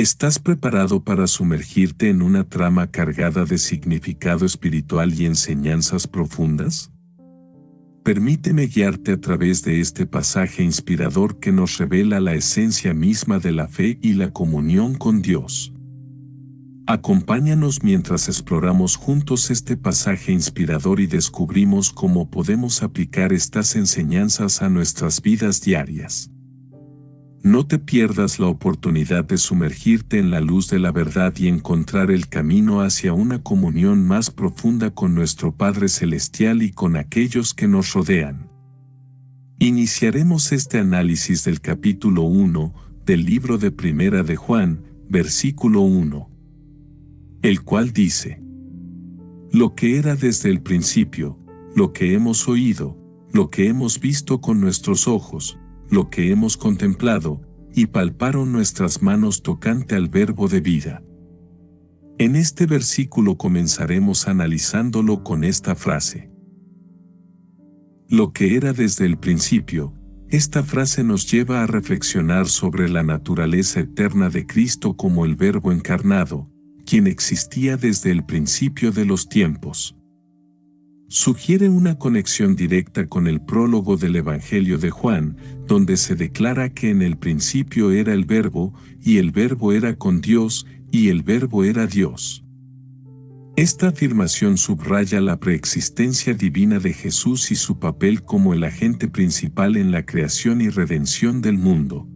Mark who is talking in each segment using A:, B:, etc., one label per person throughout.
A: ¿Estás preparado para sumergirte en una trama cargada de significado espiritual y enseñanzas profundas? Permíteme guiarte a través de este pasaje inspirador que nos revela la esencia misma de la fe y la comunión con Dios. Acompáñanos mientras exploramos juntos este pasaje inspirador y descubrimos cómo podemos aplicar estas enseñanzas a nuestras vidas diarias. No te pierdas la oportunidad de sumergirte en la luz de la verdad y encontrar el camino hacia una comunión más profunda con nuestro Padre Celestial y con aquellos que nos rodean. Iniciaremos este análisis del capítulo 1 del libro de Primera de Juan, versículo 1, el cual dice: Lo que era desde el principio, lo que hemos oído, lo que hemos visto con nuestros ojos, lo que hemos contemplado, y palparon nuestras manos tocante al verbo de vida. En este versículo comenzaremos analizándolo con esta frase. Lo que era desde el principio. Esta frase nos lleva a reflexionar sobre la naturaleza eterna de Cristo como el Verbo encarnado, quien existía desde el principio de los tiempos. Sugiere una conexión directa con el prólogo del Evangelio de Juan, donde se declara que en el principio era el Verbo, y el Verbo era con Dios, y el Verbo era Dios. Esta afirmación subraya la preexistencia divina de Jesús y su papel como el agente principal en la creación y redención del mundo.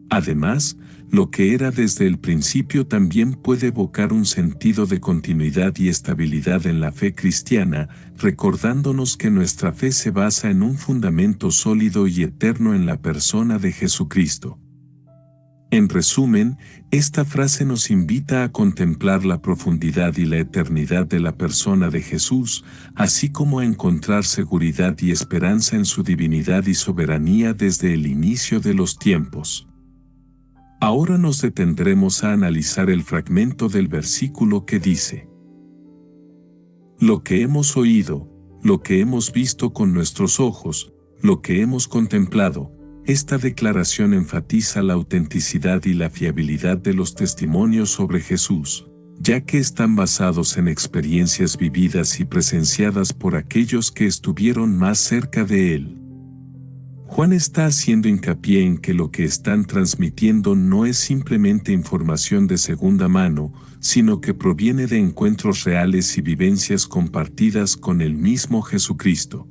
A: Además, lo que era desde el principio también puede evocar un sentido de continuidad y estabilidad en la fe cristiana, recordándonos que nuestra fe se basa en un fundamento sólido y eterno en la persona de Jesucristo. En resumen, esta frase nos invita a contemplar la profundidad y la eternidad de la persona de Jesús, así como a encontrar seguridad y esperanza en su divinidad y soberanía desde el inicio de los tiempos. Ahora nos detendremos a analizar el fragmento del versículo que dice: Lo que hemos oído, lo que hemos visto con nuestros ojos, lo que hemos contemplado. Esta declaración enfatiza la autenticidad y la fiabilidad de los testimonios sobre Jesús, ya que están basados en experiencias vividas y presenciadas por aquellos que estuvieron más cerca de Él. Juan está haciendo hincapié en que lo que están transmitiendo no es simplemente información de segunda mano, sino que proviene de encuentros reales y vivencias compartidas con el mismo Jesucristo.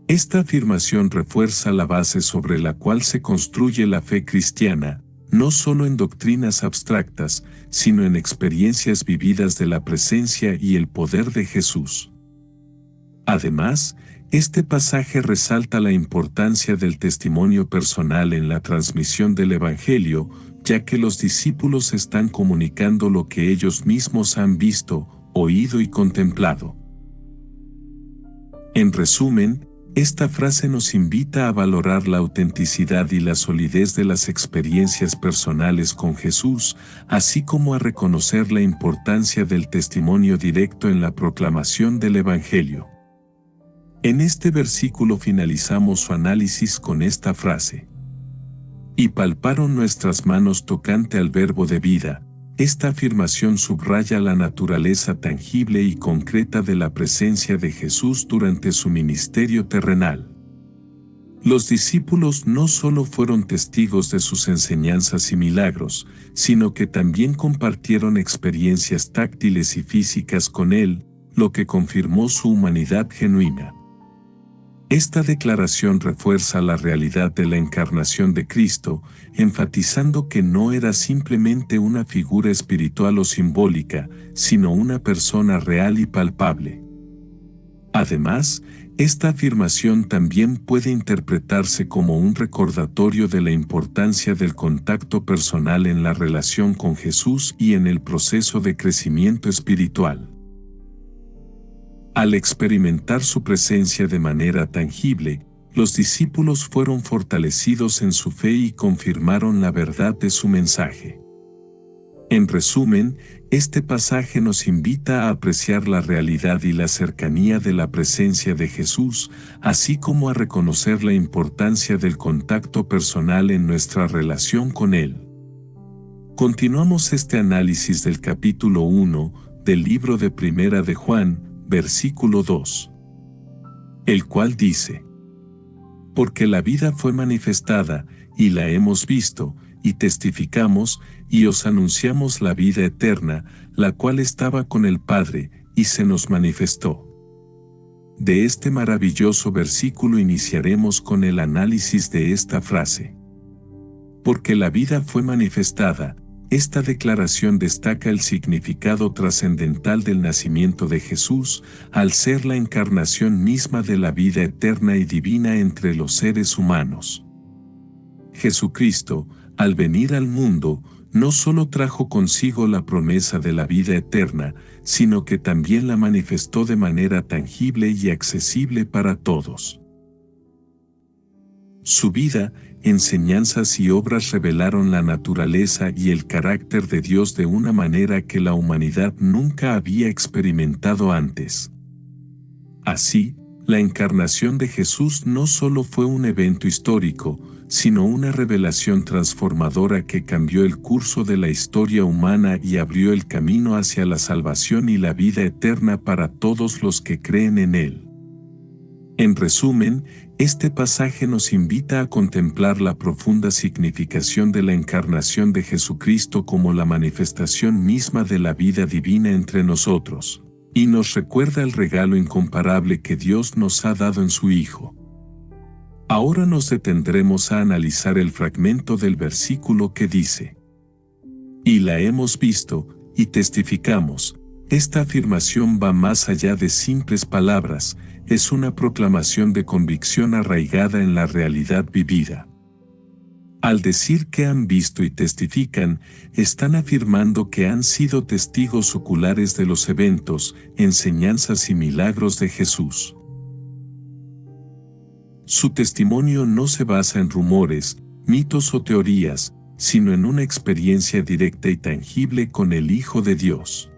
A: Esta afirmación refuerza la base sobre la cual se construye la fe cristiana, no solo en doctrinas abstractas, sino en experiencias vividas de la presencia y el poder de Jesús. Además, este pasaje resalta la importancia del testimonio personal en la transmisión del Evangelio, ya que los discípulos están comunicando lo que ellos mismos han visto, oído y contemplado. En resumen, esta frase nos invita a valorar la autenticidad y la solidez de las experiencias personales con Jesús, así como a reconocer la importancia del testimonio directo en la proclamación del Evangelio. En este versículo finalizamos su análisis con esta frase: Y palparon nuestras manos tocante al verbo de vida. Esta afirmación subraya la naturaleza tangible y concreta de la presencia de Jesús durante su ministerio terrenal. Los discípulos no solo fueron testigos de sus enseñanzas y milagros, sino que también compartieron experiencias táctiles y físicas con Él, lo que confirmó su humanidad genuina. Esta declaración refuerza la realidad de la encarnación de Cristo, enfatizando que no era simplemente una figura espiritual o simbólica, sino una persona real y palpable. Además, esta afirmación también puede interpretarse como un recordatorio de la importancia del contacto personal en la relación con Jesús y en el proceso de crecimiento espiritual. Al experimentar su presencia de manera tangible, los discípulos fueron fortalecidos en su fe y confirmaron la verdad de su mensaje. En resumen, este pasaje nos invita a apreciar la realidad y la cercanía de la presencia de Jesús, así como a reconocer la importancia del contacto personal en nuestra relación con Él. Continuamos este análisis del capítulo 1 del libro de Primera de Juan, versículo 2, el cual dice: Porque la vida fue manifestada, y la hemos visto, y testificamos, y os anunciamos la vida eterna, la cual estaba con el Padre, y se nos manifestó. De este maravilloso versículo iniciaremos con el análisis de esta frase. Porque la vida fue manifestada, esta declaración destaca el significado trascendental del nacimiento de Jesús, al ser la encarnación misma de la vida eterna y divina entre los seres humanos. Jesucristo, al venir al mundo, no solo trajo consigo la promesa de la vida eterna, sino que también la manifestó de manera tangible y accesible para todos. Su vida, enseñanzas y obras revelaron la naturaleza y el carácter de Dios de una manera que la humanidad nunca había experimentado antes. Así, la encarnación de Jesús no solo fue un evento histórico, sino una revelación transformadora que cambió el curso de la historia humana y abrió el camino hacia la salvación y la vida eterna para todos los que creen en Él. En resumen, este pasaje nos invita a contemplar la profunda significación de la encarnación de Jesucristo como la manifestación misma de la vida divina entre nosotros, y nos recuerda el regalo incomparable que Dios nos ha dado en su Hijo. Ahora nos detendremos a analizar el fragmento del versículo que dice: Y la hemos visto, y testificamos. Esta afirmación va más allá de simples palabras, es una proclamación de convicción arraigada en la realidad vivida. Al decir que han visto y testifican, están afirmando que han sido testigos oculares de los eventos, enseñanzas y milagros de Jesús. Su testimonio no se basa en rumores, mitos o teorías, sino en una experiencia directa y tangible con el Hijo de Dios.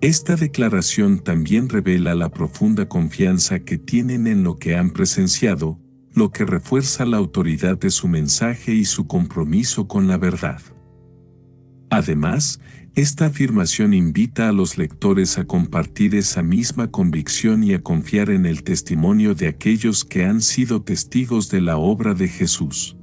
A: Esta declaración también revela la profunda confianza que tienen en lo que han presenciado, lo que refuerza la autoridad de su mensaje y su compromiso con la verdad. Además, esta afirmación invita a los lectores a compartir esa misma convicción y a confiar en el testimonio de aquellos que han sido testigos de la obra de Jesús.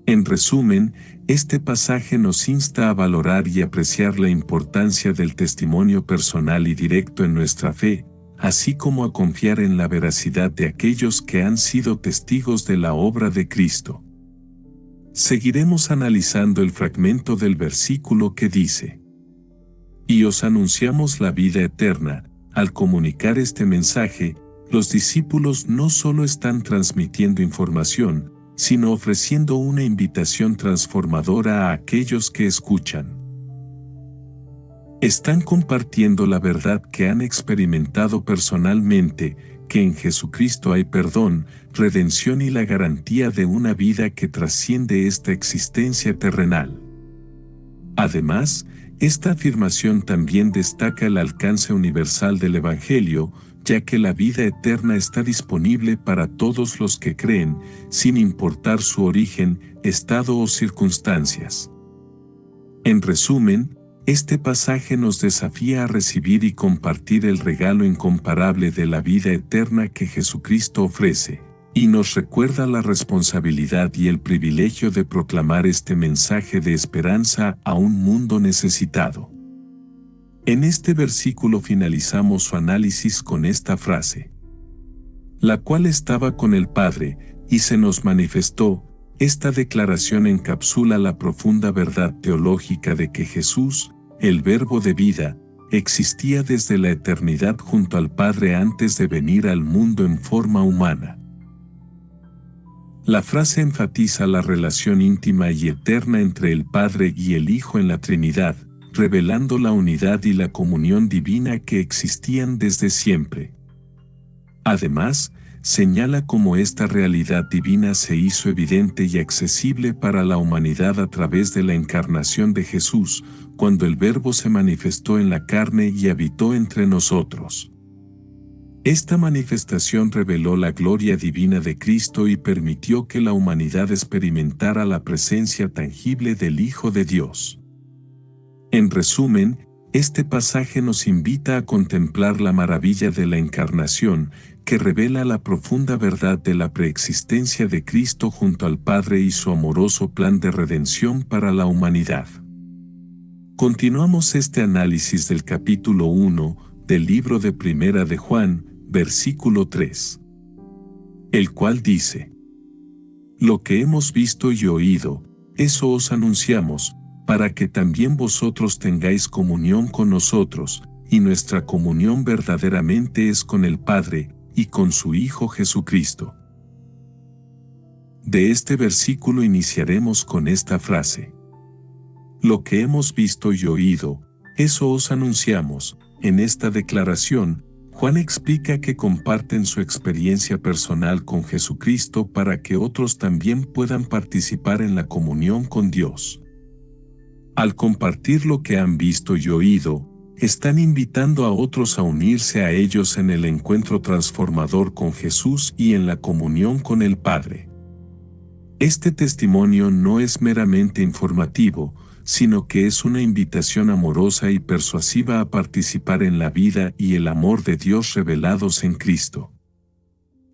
A: En resumen, este pasaje nos insta a valorar y apreciar la importancia del testimonio personal y directo en nuestra fe, así como a confiar en la veracidad de aquellos que han sido testigos de la obra de Cristo. Seguiremos analizando el fragmento del versículo que dice: Y os anunciamos la vida eterna. Al comunicar este mensaje, los discípulos no solo están transmitiendo información, sino ofreciendo una invitación transformadora a aquellos que escuchan. Están compartiendo la verdad que han experimentado personalmente, que en Jesucristo hay perdón, redención y la garantía de una vida que trasciende esta existencia terrenal. Además, esta afirmación también destaca el alcance universal del Evangelio, ya que la vida eterna está disponible para todos los que creen, sin importar su origen, estado o circunstancias. En resumen, este pasaje nos desafía a recibir y compartir el regalo incomparable de la vida eterna que Jesucristo ofrece, y nos recuerda la responsabilidad y el privilegio de proclamar este mensaje de esperanza a un mundo necesitado. En este versículo finalizamos su análisis con esta frase: la cual estaba con el Padre, y se nos manifestó. Esta declaración encapsula la profunda verdad teológica de que Jesús, el Verbo de vida, existía desde la eternidad junto al Padre antes de venir al mundo en forma humana. La frase enfatiza la relación íntima y eterna entre el Padre y el Hijo en la Trinidad, revelando la unidad y la comunión divina que existían desde siempre. Además, señala cómo esta realidad divina se hizo evidente y accesible para la humanidad a través de la encarnación de Jesús, cuando el Verbo se manifestó en la carne y habitó entre nosotros. Esta manifestación reveló la gloria divina de Cristo y permitió que la humanidad experimentara la presencia tangible del Hijo de Dios. En resumen, este pasaje nos invita a contemplar la maravilla de la encarnación, que revela la profunda verdad de la preexistencia de Cristo junto al Padre y su amoroso plan de redención para la humanidad. Continuamos este análisis del capítulo 1 del libro de Primera de Juan, versículo 3, el cual dice: Lo que hemos visto y oído, eso os anunciamos, para que también vosotros tengáis comunión con nosotros, y nuestra comunión verdaderamente es con el Padre, y con su Hijo Jesucristo. De este versículo iniciaremos con esta frase: Lo que hemos visto y oído, eso os anunciamos. En esta declaración, Juan explica que comparten su experiencia personal con Jesucristo para que otros también puedan participar en la comunión con Dios. Al compartir lo que han visto y oído, están invitando a otros a unirse a ellos en el encuentro transformador con Jesús y en la comunión con el Padre. Este testimonio no es meramente informativo, sino que es una invitación amorosa y persuasiva a participar en la vida y el amor de Dios revelados en Cristo.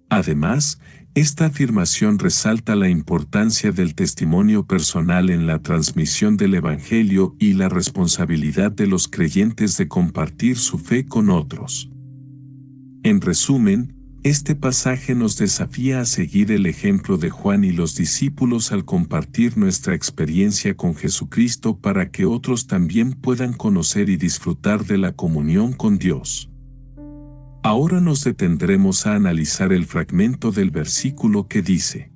A: Además, esta afirmación resalta la importancia del testimonio personal en la transmisión del Evangelio y la responsabilidad de los creyentes de compartir su fe con otros. En resumen, este pasaje nos desafía a seguir el ejemplo de Juan y los discípulos al compartir nuestra experiencia con Jesucristo para que otros también puedan conocer y disfrutar de la comunión con Dios. Ahora nos detendremos a analizar el fragmento del versículo que dice: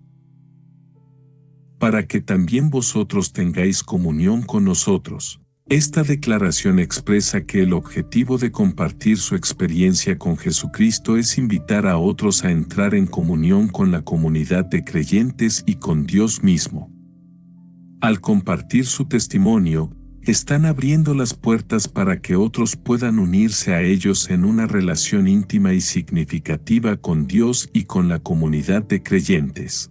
A: Para que también vosotros tengáis comunión con nosotros. Esta declaración expresa que el objetivo de compartir su experiencia con Jesucristo es invitar a otros a entrar en comunión con la comunidad de creyentes y con Dios mismo. Al compartir su testimonio, están abriendo las puertas para que otros puedan unirse a ellos en una relación íntima y significativa con Dios y con la comunidad de creyentes.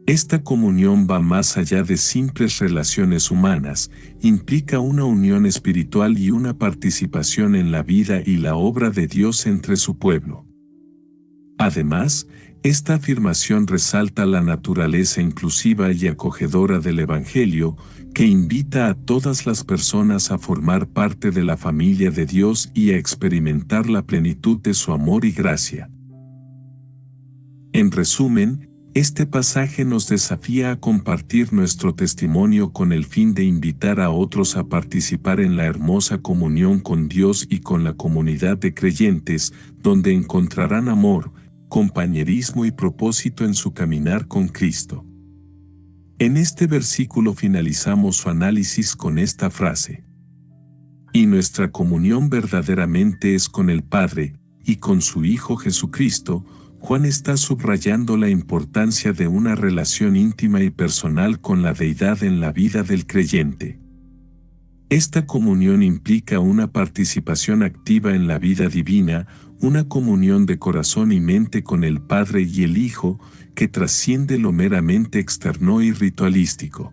A: Esta comunión va más allá de simples relaciones humanas, implica una unión espiritual y una participación en la vida y la obra de Dios entre su pueblo. Además, esta afirmación resalta la naturaleza inclusiva y acogedora del Evangelio, que invita a todas las personas a formar parte de la familia de Dios y a experimentar la plenitud de su amor y gracia. En resumen, este pasaje nos desafía a compartir nuestro testimonio con el fin de invitar a otros a participar en la hermosa comunión con Dios y con la comunidad de creyentes, donde encontrarán amor, compañerismo y propósito en su caminar con Cristo. En este versículo finalizamos su análisis con esta frase: Y nuestra comunión verdaderamente es con el Padre, y con su Hijo Jesucristo. Juan está subrayando la importancia de una relación íntima y personal con la deidad en la vida del creyente. Esta comunión implica una participación activa en la vida divina, una comunión de corazón y mente con el Padre y el Hijo, que trasciende lo meramente externo y ritualístico.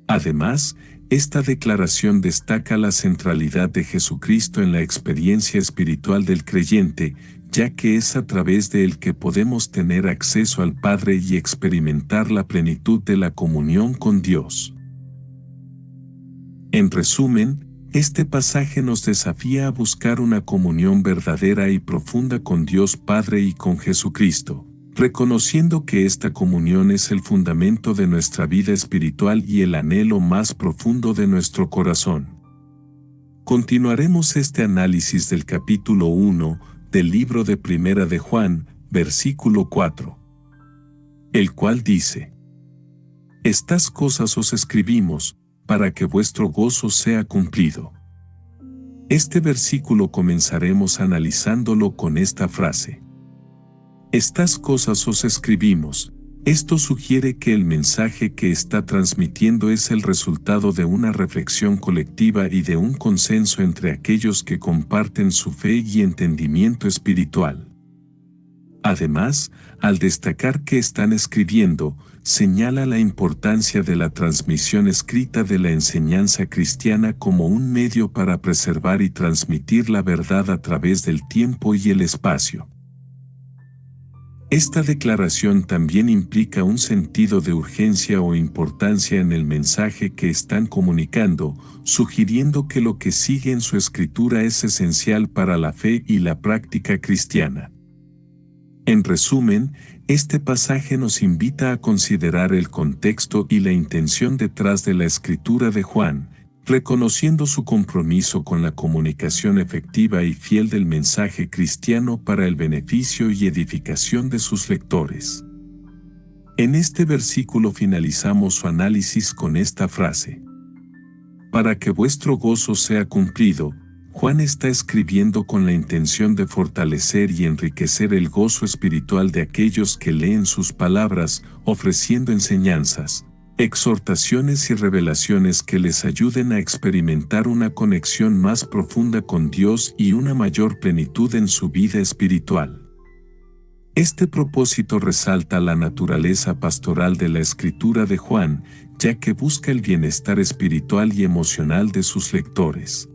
A: Además, esta declaración destaca la centralidad de Jesucristo en la experiencia espiritual del creyente, ya que es a través de él que podemos tener acceso al Padre y experimentar la plenitud de la comunión con Dios. En resumen, este pasaje nos desafía a buscar una comunión verdadera y profunda con Dios Padre y con Jesucristo, reconociendo que esta comunión es el fundamento de nuestra vida espiritual y el anhelo más profundo de nuestro corazón. Continuaremos este análisis del capítulo 1 del libro de Primera de Juan, versículo 4, el cual dice: Estas cosas os escribimos, para que vuestro gozo sea cumplido. Este versículo comenzaremos analizándolo con esta frase: Estas cosas os escribimos. Esto sugiere que el mensaje que está transmitiendo es el resultado de una reflexión colectiva y de un consenso entre aquellos que comparten su fe y entendimiento espiritual. Además, al destacar que están escribiendo, señala la importancia de la transmisión escrita de la enseñanza cristiana como un medio para preservar y transmitir la verdad a través del tiempo y el espacio. Esta declaración también implica un sentido de urgencia o importancia en el mensaje que están comunicando, sugiriendo que lo que sigue en su escritura es esencial para la fe y la práctica cristiana. En resumen, este pasaje nos invita a considerar el contexto y la intención detrás de la escritura de Juan, reconociendo su compromiso con la comunicación efectiva y fiel del mensaje cristiano para el beneficio y edificación de sus lectores. En este versículo finalizamos su análisis con esta frase: para que vuestro gozo sea cumplido. Juan está escribiendo con la intención de fortalecer y enriquecer el gozo espiritual de aquellos que leen sus palabras, ofreciendo enseñanzas, exhortaciones y revelaciones que les ayuden a experimentar una conexión más profunda con Dios y una mayor plenitud en su vida espiritual. Este propósito resalta la naturaleza pastoral de la escritura de Juan, ya que busca el bienestar espiritual y emocional de sus lectores.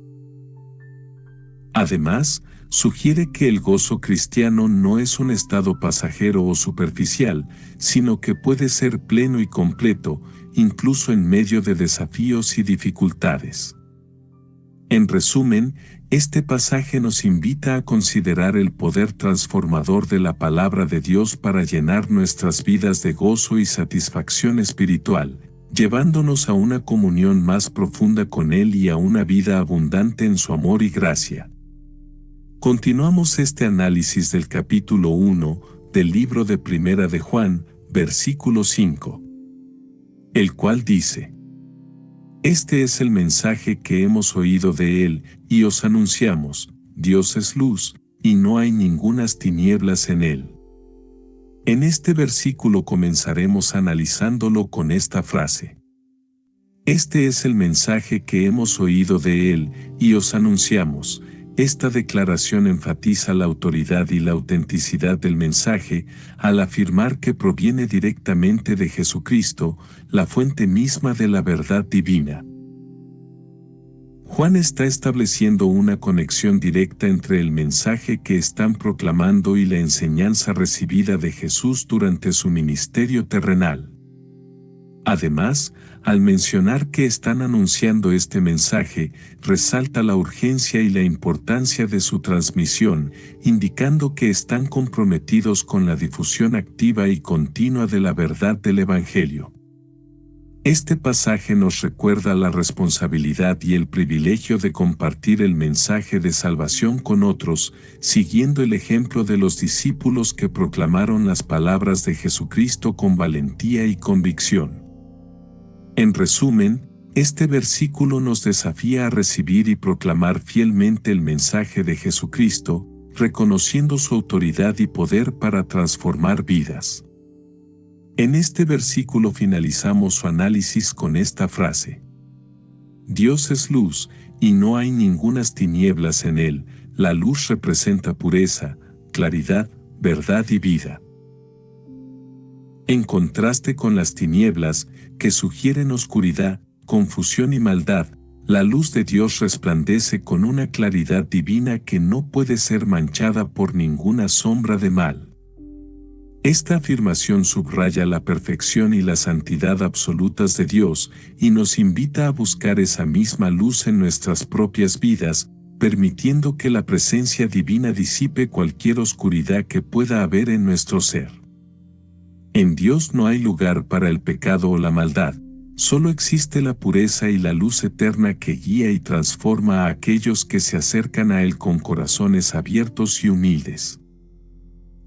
A: Además, sugiere que el gozo cristiano no es un estado pasajero o superficial, sino que puede ser pleno y completo, incluso en medio de desafíos y dificultades. En resumen, este pasaje nos invita a considerar el poder transformador de la palabra de Dios para llenar nuestras vidas de gozo y satisfacción espiritual, llevándonos a una comunión más profunda con Él y a una vida abundante en su amor y gracia. Continuamos este análisis del capítulo 1 del libro de Primera de Juan, versículo 5, el cual dice: Este es el mensaje que hemos oído de Él, y os anunciamos: Dios es luz, y no hay ningunas tinieblas en Él. En este versículo comenzaremos analizándolo con esta frase: Este es el mensaje que hemos oído de Él, y os anunciamos. Esta declaración enfatiza la autoridad y la autenticidad del mensaje, al afirmar que proviene directamente de Jesucristo, la fuente misma de la verdad divina. Juan está estableciendo una conexión directa entre el mensaje que están proclamando y la enseñanza recibida de Jesús durante su ministerio terrenal. Además, al mencionar que están anunciando este mensaje, resalta la urgencia y la importancia de su transmisión, indicando que están comprometidos con la difusión activa y continua de la verdad del Evangelio. Este pasaje nos recuerda la responsabilidad y el privilegio de compartir el mensaje de salvación con otros, siguiendo el ejemplo de los discípulos que proclamaron las palabras de Jesucristo con valentía y convicción. En resumen, este versículo nos desafía a recibir y proclamar fielmente el mensaje de Jesucristo, reconociendo su autoridad y poder para transformar vidas. En este versículo finalizamos su análisis con esta frase: Dios es luz, y no hay ningunas tinieblas en Él. La luz representa pureza, claridad, verdad y vida. En contraste con las tinieblas, que sugieren oscuridad, confusión y maldad, la luz de Dios resplandece con una claridad divina que no puede ser manchada por ninguna sombra de mal. Esta afirmación subraya la perfección y la santidad absolutas de Dios y nos invita a buscar esa misma luz en nuestras propias vidas, permitiendo que la presencia divina disipe cualquier oscuridad que pueda haber en nuestro ser. En Dios no hay lugar para el pecado o la maldad, solo existe la pureza y la luz eterna que guía y transforma a aquellos que se acercan a Él con corazones abiertos y humildes.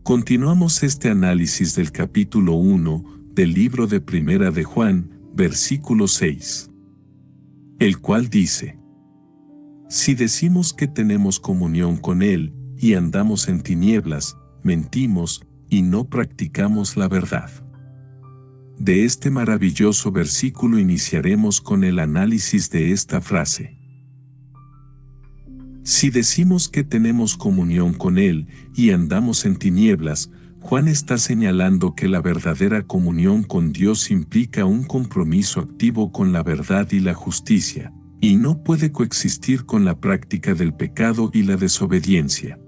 A: Continuamos este análisis del capítulo 1 del libro de Primera de Juan, versículo 6, el cual dice: Si decimos que tenemos comunión con Él y andamos en tinieblas, mentimos y no practicamos la verdad. De este maravilloso versículo iniciaremos con el análisis de esta frase. Si decimos que tenemos comunión con Él y andamos en tinieblas, Juan está señalando que la verdadera comunión con Dios implica un compromiso activo con la verdad y la justicia, y no puede coexistir con la práctica del pecado y la desobediencia.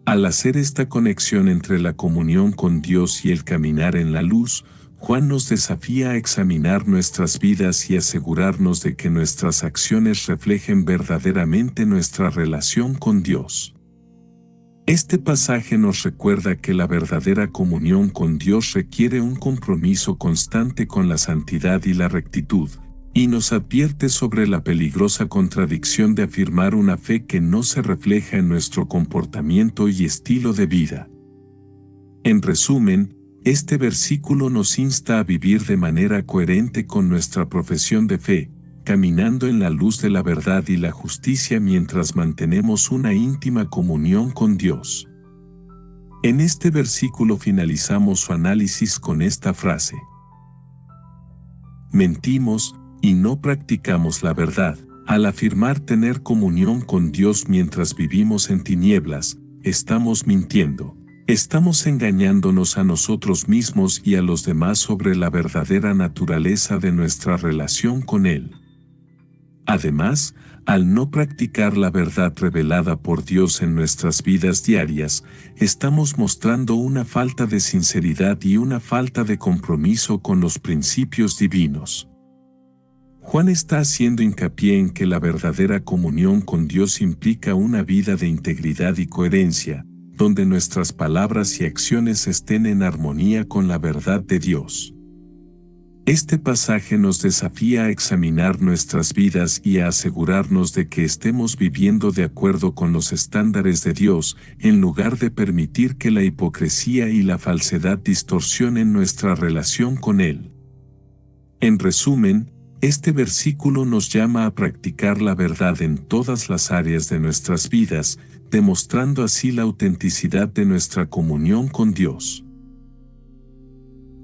A: Al hacer esta conexión entre la comunión con Dios y el caminar en la luz, Juan nos desafía a examinar nuestras vidas y asegurarnos de que nuestras acciones reflejen verdaderamente nuestra relación con Dios. Este pasaje nos recuerda que la verdadera comunión con Dios requiere un compromiso constante con la santidad y la rectitud, y nos advierte sobre la peligrosa contradicción de afirmar una fe que no se refleja en nuestro comportamiento y estilo de vida. En resumen, este versículo nos insta a vivir de manera coherente con nuestra profesión de fe, caminando en la luz de la verdad y la justicia mientras mantenemos una íntima comunión con Dios. En este versículo finalizamos su análisis con esta frase: mentimos y no practicamos la verdad. Al afirmar tener comunión con Dios mientras vivimos en tinieblas, estamos mintiendo. Estamos engañándonos a nosotros mismos y a los demás sobre la verdadera naturaleza de nuestra relación con Él. Además, al no practicar la verdad revelada por Dios en nuestras vidas diarias, estamos mostrando una falta de sinceridad y una falta de compromiso con los principios divinos. Juan está haciendo hincapié en que la verdadera comunión con Dios implica una vida de integridad y coherencia, donde nuestras palabras y acciones estén en armonía con la verdad de Dios. Este pasaje nos desafía a examinar nuestras vidas y a asegurarnos de que estemos viviendo de acuerdo con los estándares de Dios, en lugar de permitir que la hipocresía y la falsedad distorsionen nuestra relación con Él. En resumen, este versículo nos llama a practicar la verdad en todas las áreas de nuestras vidas, demostrando así la autenticidad de nuestra comunión con Dios.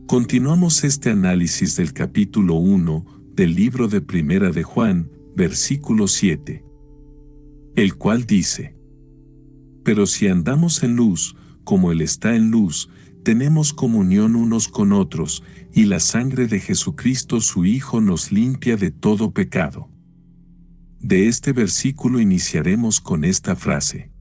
A: Continuamos este análisis del capítulo 1 del libro de Primera de Juan, versículo 7, el cual dice: Pero si andamos en luz, como Él está en luz, tenemos comunión unos con otros, y la sangre de Jesucristo su Hijo nos limpia de todo pecado. De este versículo iniciaremos con esta frase: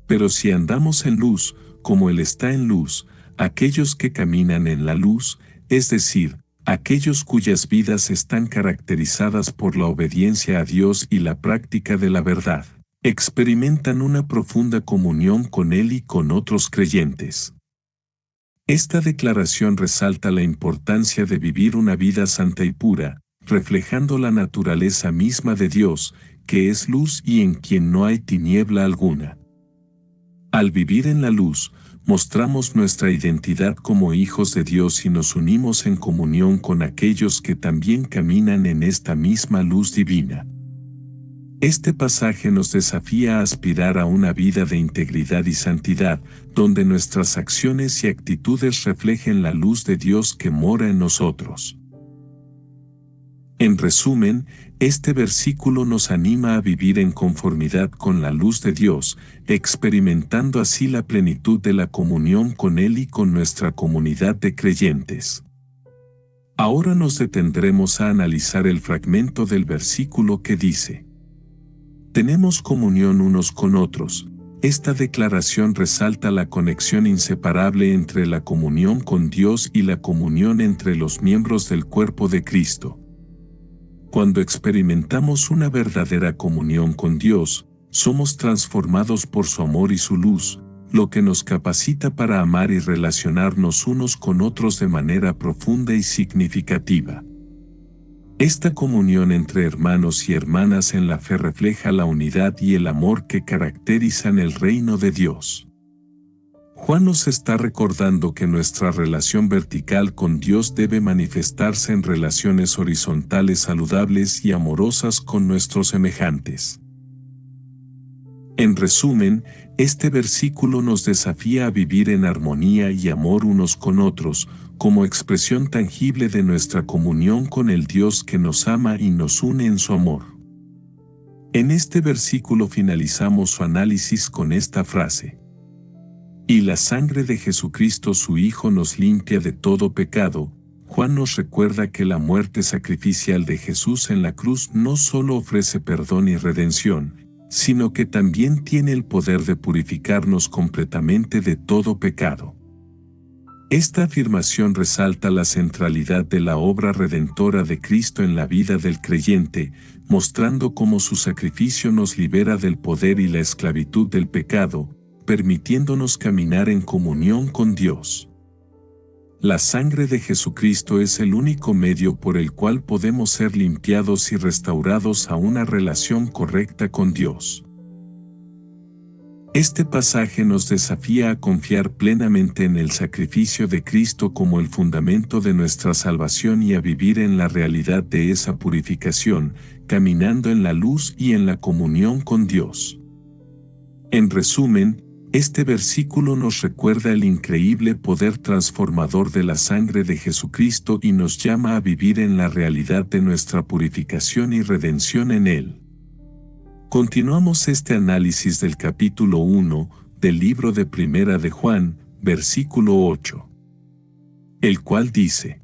A: Pero si andamos en luz, como Él está en luz, aquellos que caminan en la luz, es decir, aquellos cuyas vidas están caracterizadas por la obediencia a Dios y la práctica de la verdad, experimentan una profunda comunión con Él y con otros creyentes. Esta declaración resalta la importancia de vivir una vida santa y pura, reflejando la naturaleza misma de Dios, que es luz y en quien no hay tiniebla alguna. Al vivir en la luz, mostramos nuestra identidad como hijos de Dios y nos unimos en comunión con aquellos que también caminan en esta misma luz divina. Este pasaje nos desafía a aspirar a una vida de integridad y santidad, donde nuestras acciones y actitudes reflejen la luz de Dios que mora en nosotros. En resumen, este versículo nos anima a vivir en conformidad con la luz de Dios, experimentando así la plenitud de la comunión con Él y con nuestra comunidad de creyentes. Ahora nos detendremos a analizar el fragmento del versículo que dice: Tenemos comunión unos con otros. Esta declaración resalta la conexión inseparable entre la comunión con Dios y la comunión entre los miembros del cuerpo de Cristo. Cuando experimentamos una verdadera comunión con Dios, somos transformados por su amor y su luz, lo que nos capacita para amar y relacionarnos unos con otros de manera profunda y significativa. Esta comunión entre hermanos y hermanas en la fe refleja la unidad y el amor que caracterizan el reino de Dios. Juan nos está recordando que nuestra relación vertical con Dios debe manifestarse en relaciones horizontales saludables y amorosas con nuestros semejantes. En resumen, este versículo nos desafía a vivir en armonía y amor unos con otros, como expresión tangible de nuestra comunión con el Dios que nos ama y nos une en su amor. En este versículo finalizamos su análisis con esta frase: y la sangre de Jesucristo su Hijo nos limpia de todo pecado. Juan nos recuerda que la muerte sacrificial de Jesús en la cruz no solo ofrece perdón y redención, sino que también tiene el poder de purificarnos completamente de todo pecado. Esta afirmación resalta la centralidad de la obra redentora de Cristo en la vida del creyente, mostrando cómo su sacrificio nos libera del poder y la esclavitud del pecado, permitiéndonos caminar en comunión con Dios. La sangre de Jesucristo es el único medio por el cual podemos ser limpiados y restaurados a una relación correcta con Dios. Este pasaje nos desafía a confiar plenamente en el sacrificio de Cristo como el fundamento de nuestra salvación y a vivir en la realidad de esa purificación, caminando en la luz y en la comunión con Dios. En resumen, este versículo nos recuerda el increíble poder transformador de la sangre de Jesucristo y nos llama a vivir en la realidad de nuestra purificación y redención en Él. Continuamos este análisis del capítulo 1 del libro de Primera de Juan, versículo 8, el cual dice: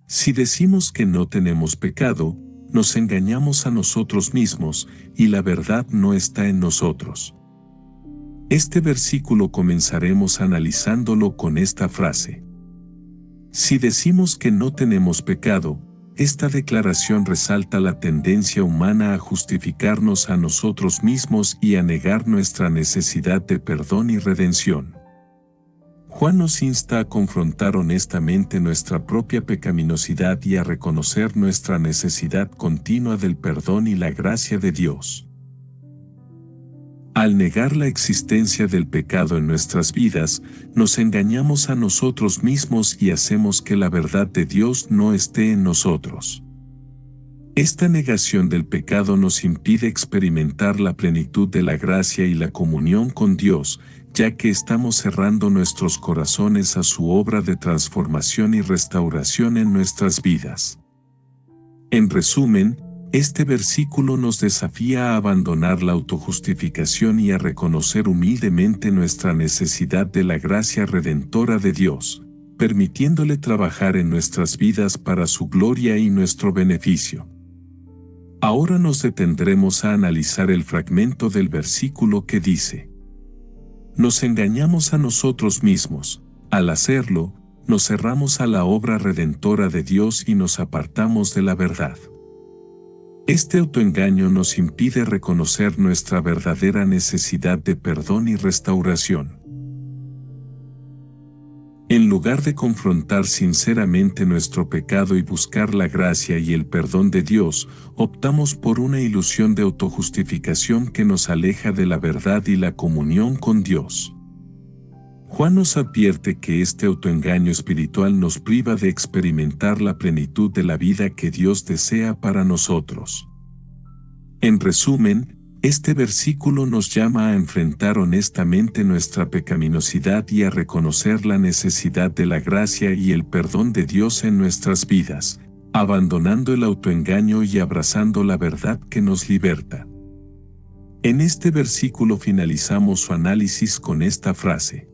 A: si decimos que no tenemos pecado, nos engañamos a nosotros mismos, y la verdad no está en nosotros. Este versículo comenzaremos analizándolo con esta frase: si decimos que no tenemos pecado, esta declaración resalta la tendencia humana a justificarnos a nosotros mismos y a negar nuestra necesidad de perdón y redención. Juan nos insta a confrontar honestamente nuestra propia pecaminosidad y a reconocer nuestra necesidad continua del perdón y la gracia de Dios. Al negar la existencia del pecado en nuestras vidas, nos engañamos a nosotros mismos y hacemos que la verdad de Dios no esté en nosotros. Esta negación del pecado nos impide experimentar la plenitud de la gracia y la comunión con Dios, ya que estamos cerrando nuestros corazones a su obra de transformación y restauración en nuestras vidas. En resumen, este versículo nos desafía a abandonar la autojustificación y a reconocer humildemente nuestra necesidad de la gracia redentora de Dios, permitiéndole trabajar en nuestras vidas para su gloria y nuestro beneficio. Ahora nos detendremos a analizar el fragmento del versículo que dice: nos engañamos a nosotros mismos. Al hacerlo, nos cerramos a la obra redentora de Dios y nos apartamos de la verdad. Este autoengaño nos impide reconocer nuestra verdadera necesidad de perdón y restauración. En lugar de confrontar sinceramente nuestro pecado y buscar la gracia y el perdón de Dios, optamos por una ilusión de autojustificación que nos aleja de la verdad y la comunión con Dios. Juan nos advierte que este autoengaño espiritual nos priva de experimentar la plenitud de la vida que Dios desea para nosotros. En resumen, este versículo nos llama a enfrentar honestamente nuestra pecaminosidad y a reconocer la necesidad de la gracia y el perdón de Dios en nuestras vidas, abandonando el autoengaño y abrazando la verdad que nos liberta. En este versículo finalizamos su análisis con esta frase: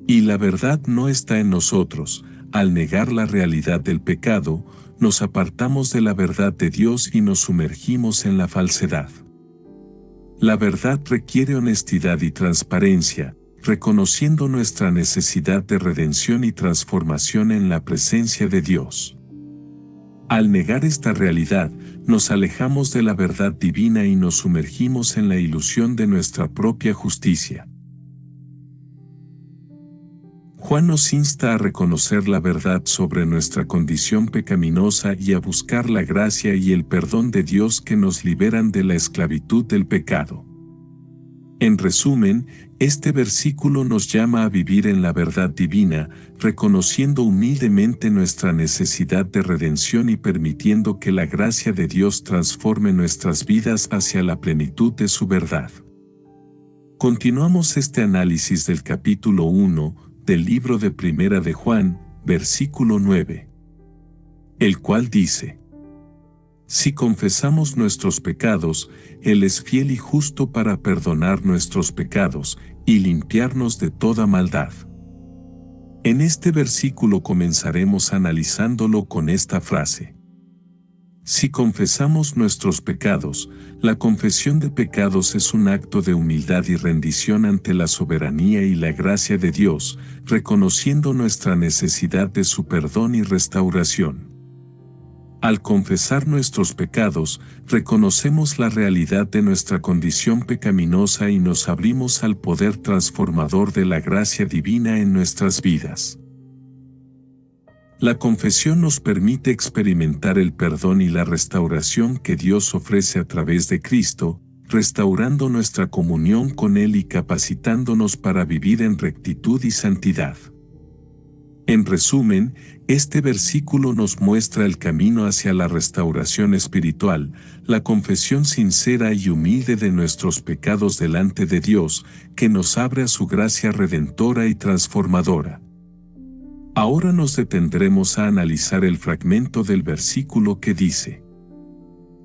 A: y la verdad no está en nosotros. Al negar la realidad del pecado, nos apartamos de la verdad de Dios y nos sumergimos en la falsedad. La verdad requiere honestidad y transparencia, reconociendo nuestra necesidad de redención y transformación en la presencia de Dios. Al negar esta realidad, nos alejamos de la verdad divina y nos sumergimos en la ilusión de nuestra propia justicia. Juan nos insta a reconocer la verdad sobre nuestra condición pecaminosa y a buscar la gracia y el perdón de Dios que nos liberan de la esclavitud del pecado. En resumen, este versículo nos llama a vivir en la verdad divina, reconociendo humildemente nuestra necesidad de redención y permitiendo que la gracia de Dios transforme nuestras vidas hacia la plenitud de su verdad. Continuamos este análisis del capítulo 1 del libro de Primera de Juan, versículo 9, el cual dice: Si confesamos nuestros pecados, Él es fiel y justo para perdonar nuestros pecados y limpiarnos de toda maldad. En este versículo comenzaremos analizándolo con esta frase. Si confesamos nuestros pecados, la confesión de pecados es un acto de humildad y rendición ante la soberanía y la gracia de Dios, reconociendo nuestra necesidad de su perdón y restauración. Al confesar nuestros pecados, reconocemos la realidad de nuestra condición pecaminosa y nos abrimos al poder transformador de la gracia divina en nuestras vidas. La confesión nos permite experimentar el perdón y la restauración que Dios ofrece a través de Cristo, restaurando nuestra comunión con Él y capacitándonos para vivir en rectitud y santidad. En resumen, este versículo nos muestra el camino hacia la restauración espiritual, la confesión sincera y humilde de nuestros pecados delante de Dios, que nos abre a su gracia redentora y transformadora. Ahora nos detendremos a analizar el fragmento del versículo que dice: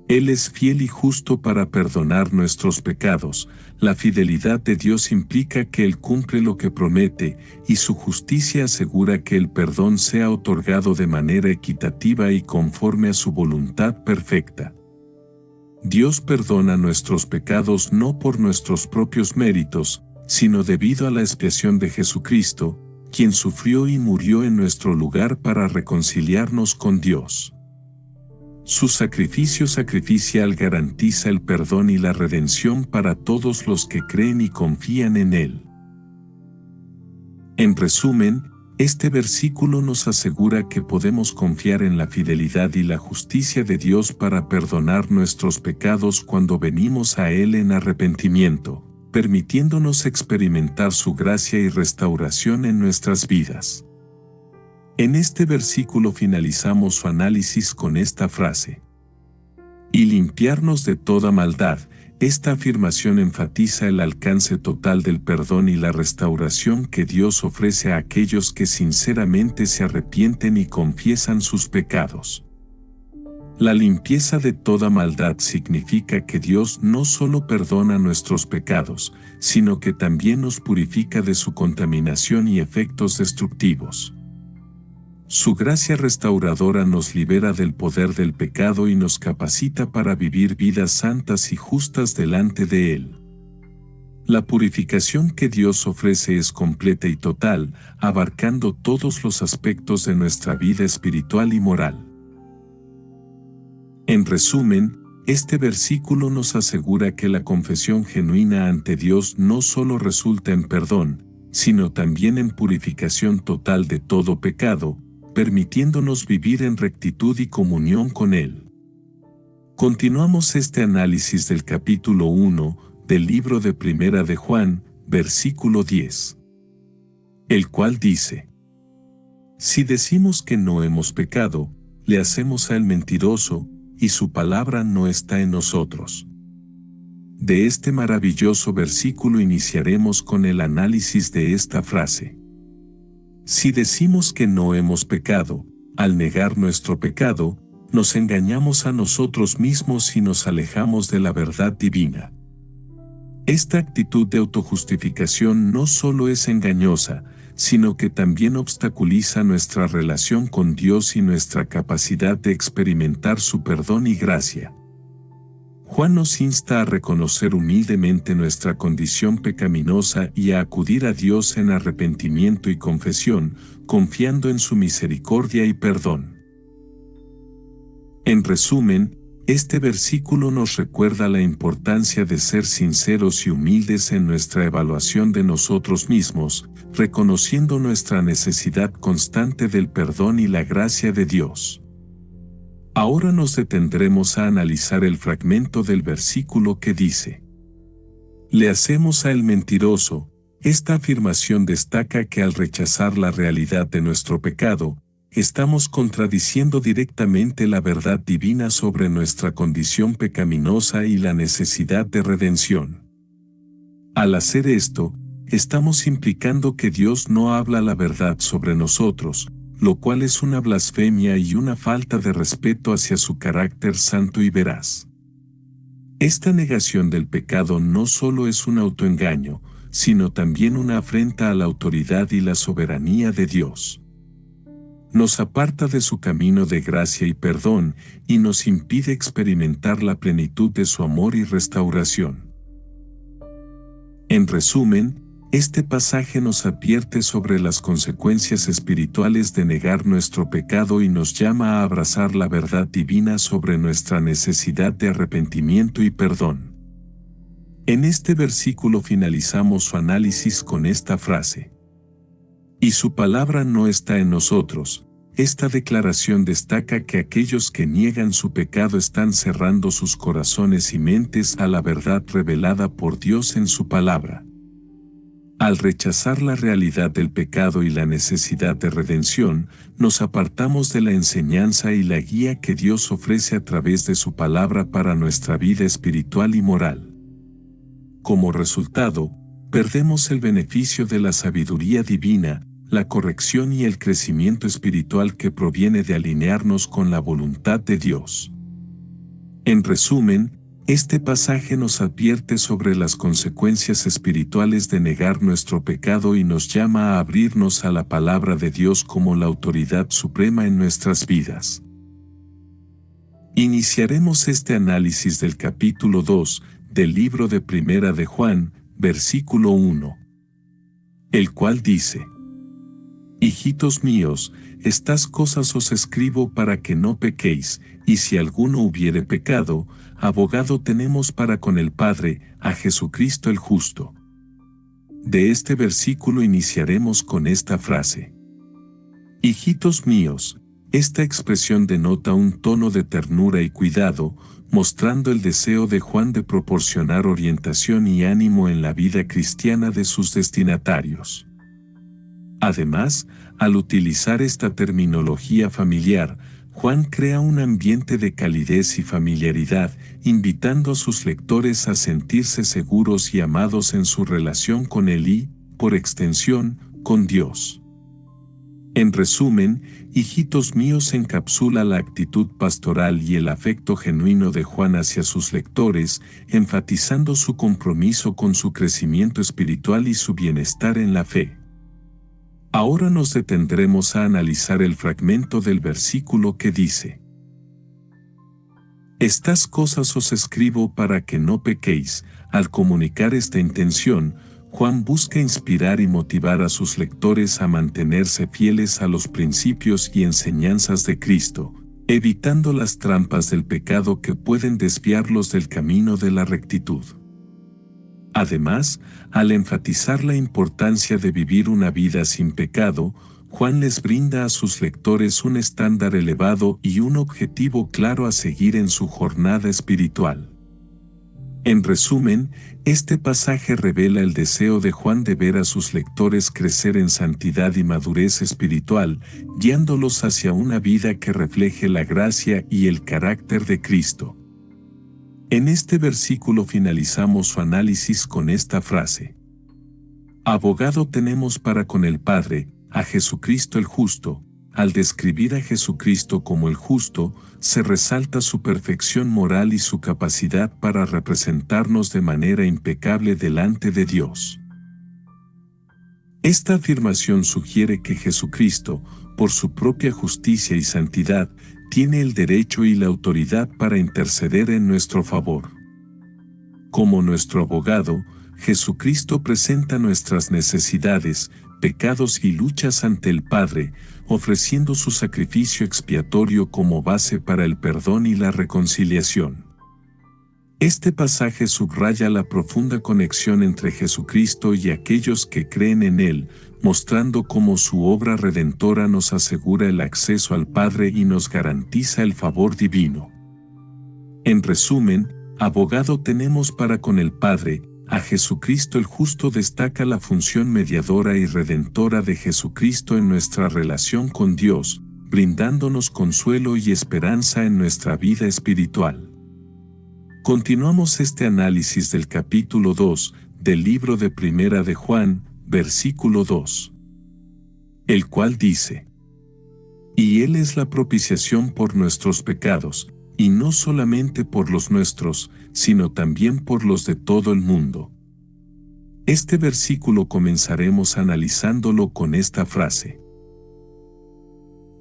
A: Él es fiel y justo para perdonar nuestros pecados. La fidelidad de Dios implica que Él cumple lo que promete, y su justicia asegura que el perdón sea otorgado de manera equitativa y conforme a su voluntad perfecta. Dios perdona nuestros pecados no por nuestros propios méritos, sino debido a la expiación de Jesucristo, quien sufrió y murió en nuestro lugar para reconciliarnos con Dios. Su sacrificio sacrificial garantiza el perdón y la redención para todos los que creen y confían en Él. En resumen, este versículo nos asegura que podemos confiar en la fidelidad y la justicia de Dios para perdonar nuestros pecados cuando venimos a Él en arrepentimiento, permitiéndonos experimentar su gracia y restauración en nuestras vidas. En este versículo finalizamos su análisis con esta frase: y limpiarnos de toda maldad. Esta afirmación enfatiza el alcance total del perdón y la restauración que Dios ofrece a aquellos que sinceramente se arrepienten y confiesan sus pecados. La limpieza de toda maldad significa que Dios no solo perdona nuestros pecados, sino que también nos purifica de su contaminación y efectos destructivos. Su gracia restauradora nos libera del poder del pecado y nos capacita para vivir vidas santas y justas delante de Él. La purificación que Dios ofrece es completa y total, abarcando todos los aspectos de nuestra vida espiritual y moral. En resumen, este versículo nos asegura que la confesión genuina ante Dios no solo resulta en perdón, sino también en purificación total de todo pecado, permitiéndonos vivir en rectitud y comunión con Él. Continuamos este análisis del capítulo 1 del libro de Primera de Juan, versículo 10, el cual dice: Si decimos que no hemos pecado, le hacemos a Él mentiroso, y su palabra no está en nosotros. De este maravilloso versículo iniciaremos con el análisis de esta frase. Si decimos que no hemos pecado, al negar nuestro pecado, nos engañamos a nosotros mismos y nos alejamos de la verdad divina. Esta actitud de autojustificación no solo es engañosa, sino que también obstaculiza nuestra relación con Dios y nuestra capacidad de experimentar su perdón y gracia. Juan nos insta a reconocer humildemente nuestra condición pecaminosa y a acudir a Dios en arrepentimiento y confesión, confiando en su misericordia y perdón. En resumen, este versículo nos recuerda la importancia de ser sinceros y humildes en nuestra evaluación de nosotros mismos, reconociendo nuestra necesidad constante del perdón y la gracia de Dios. Ahora nos detendremos a analizar el fragmento del versículo que dice: Le hacemos a Él mentiroso. Esta afirmación destaca que al rechazar la realidad de nuestro pecado, estamos contradiciendo directamente la verdad divina sobre nuestra condición pecaminosa y la necesidad de redención. Al hacer esto, estamos implicando que Dios no habla la verdad sobre nosotros, lo cual es una blasfemia y una falta de respeto hacia su carácter santo y veraz. Esta negación del pecado no solo es un autoengaño, sino también una afrenta a la autoridad y la soberanía de Dios. Nos aparta de su camino de gracia y perdón y nos impide experimentar la plenitud de su amor y restauración. En resumen, este pasaje nos advierte sobre las consecuencias espirituales de negar nuestro pecado y nos llama a abrazar la verdad divina sobre nuestra necesidad de arrepentimiento y perdón. En este versículo finalizamos su análisis con esta frase: "Y su palabra no está en nosotros". Esta declaración destaca que aquellos que niegan su pecado están cerrando sus corazones y mentes a la verdad revelada por Dios en su palabra. Al rechazar la realidad del pecado y la necesidad de redención, nos apartamos de la enseñanza y la guía que Dios ofrece a través de su palabra para nuestra vida espiritual y moral. Como resultado, perdemos el beneficio de la sabiduría divina, la corrección y el crecimiento espiritual que proviene de alinearnos con la voluntad de Dios. En resumen, este pasaje nos advierte sobre las consecuencias espirituales de negar nuestro pecado y nos llama a abrirnos a la palabra de Dios como la autoridad suprema en nuestras vidas. Iniciaremos este análisis del capítulo 2 del libro de Primera de Juan, versículo 1, el cual dice: Hijitos míos, estas cosas os escribo para que no pequéis, y si alguno hubiere pecado, abogado tenemos para con el Padre, a Jesucristo el justo. De este versículo iniciaremos con esta frase: Hijitos míos. Esta expresión denota un tono de ternura y cuidado, mostrando el deseo de Juan de proporcionar orientación y ánimo en la vida cristiana de sus destinatarios. Además, al utilizar esta terminología familiar, Juan crea un ambiente de calidez y familiaridad, invitando a sus lectores a sentirse seguros y amados en su relación con él y, por extensión, con Dios. En resumen, hijitos míos encapsula la actitud pastoral y el afecto genuino de Juan hacia sus lectores, enfatizando su compromiso con su crecimiento espiritual y su bienestar en la fe. Ahora nos detendremos a analizar el fragmento del versículo que dice: Estas cosas os escribo para que no pequéis. Al comunicar esta intención, Juan busca inspirar y motivar a sus lectores a mantenerse fieles a los principios y enseñanzas de Cristo, evitando las trampas del pecado que pueden desviarlos del camino de la rectitud. Además, al enfatizar la importancia de vivir una vida sin pecado, Juan les brinda a sus lectores un estándar elevado y un objetivo claro a seguir en su jornada espiritual. En resumen, este pasaje revela el deseo de Juan de ver a sus lectores crecer en santidad y madurez espiritual, guiándolos hacia una vida que refleje la gracia y el carácter de Cristo. En este versículo finalizamos su análisis con esta frase: Abogado tenemos para con el Padre, a Jesucristo el justo. Al describir a Jesucristo como el justo, se resalta su perfección moral y su capacidad para representarnos de manera impecable delante de Dios. Esta afirmación sugiere que Jesucristo, por su propia justicia y santidad, tiene el derecho y la autoridad para interceder en nuestro favor. Como nuestro abogado, Jesucristo presenta nuestras necesidades, pecados y luchas ante el Padre, ofreciendo su sacrificio expiatorio como base para el perdón y la reconciliación. Este pasaje subraya la profunda conexión entre Jesucristo y aquellos que creen en Él, mostrando cómo su obra redentora nos asegura el acceso al Padre y nos garantiza el favor divino. En resumen, abogado tenemos para con el Padre, a Jesucristo el justo destaca la función mediadora y redentora de Jesucristo en nuestra relación con Dios, brindándonos consuelo y esperanza en nuestra vida espiritual. Continuamos este análisis del capítulo 2 del libro de Primera de Juan, versículo 2. El cual dice: Y Él es la propiciación por nuestros pecados, y no solamente por los nuestros, sino también por los de todo el mundo. Este versículo comenzaremos analizándolo con esta frase.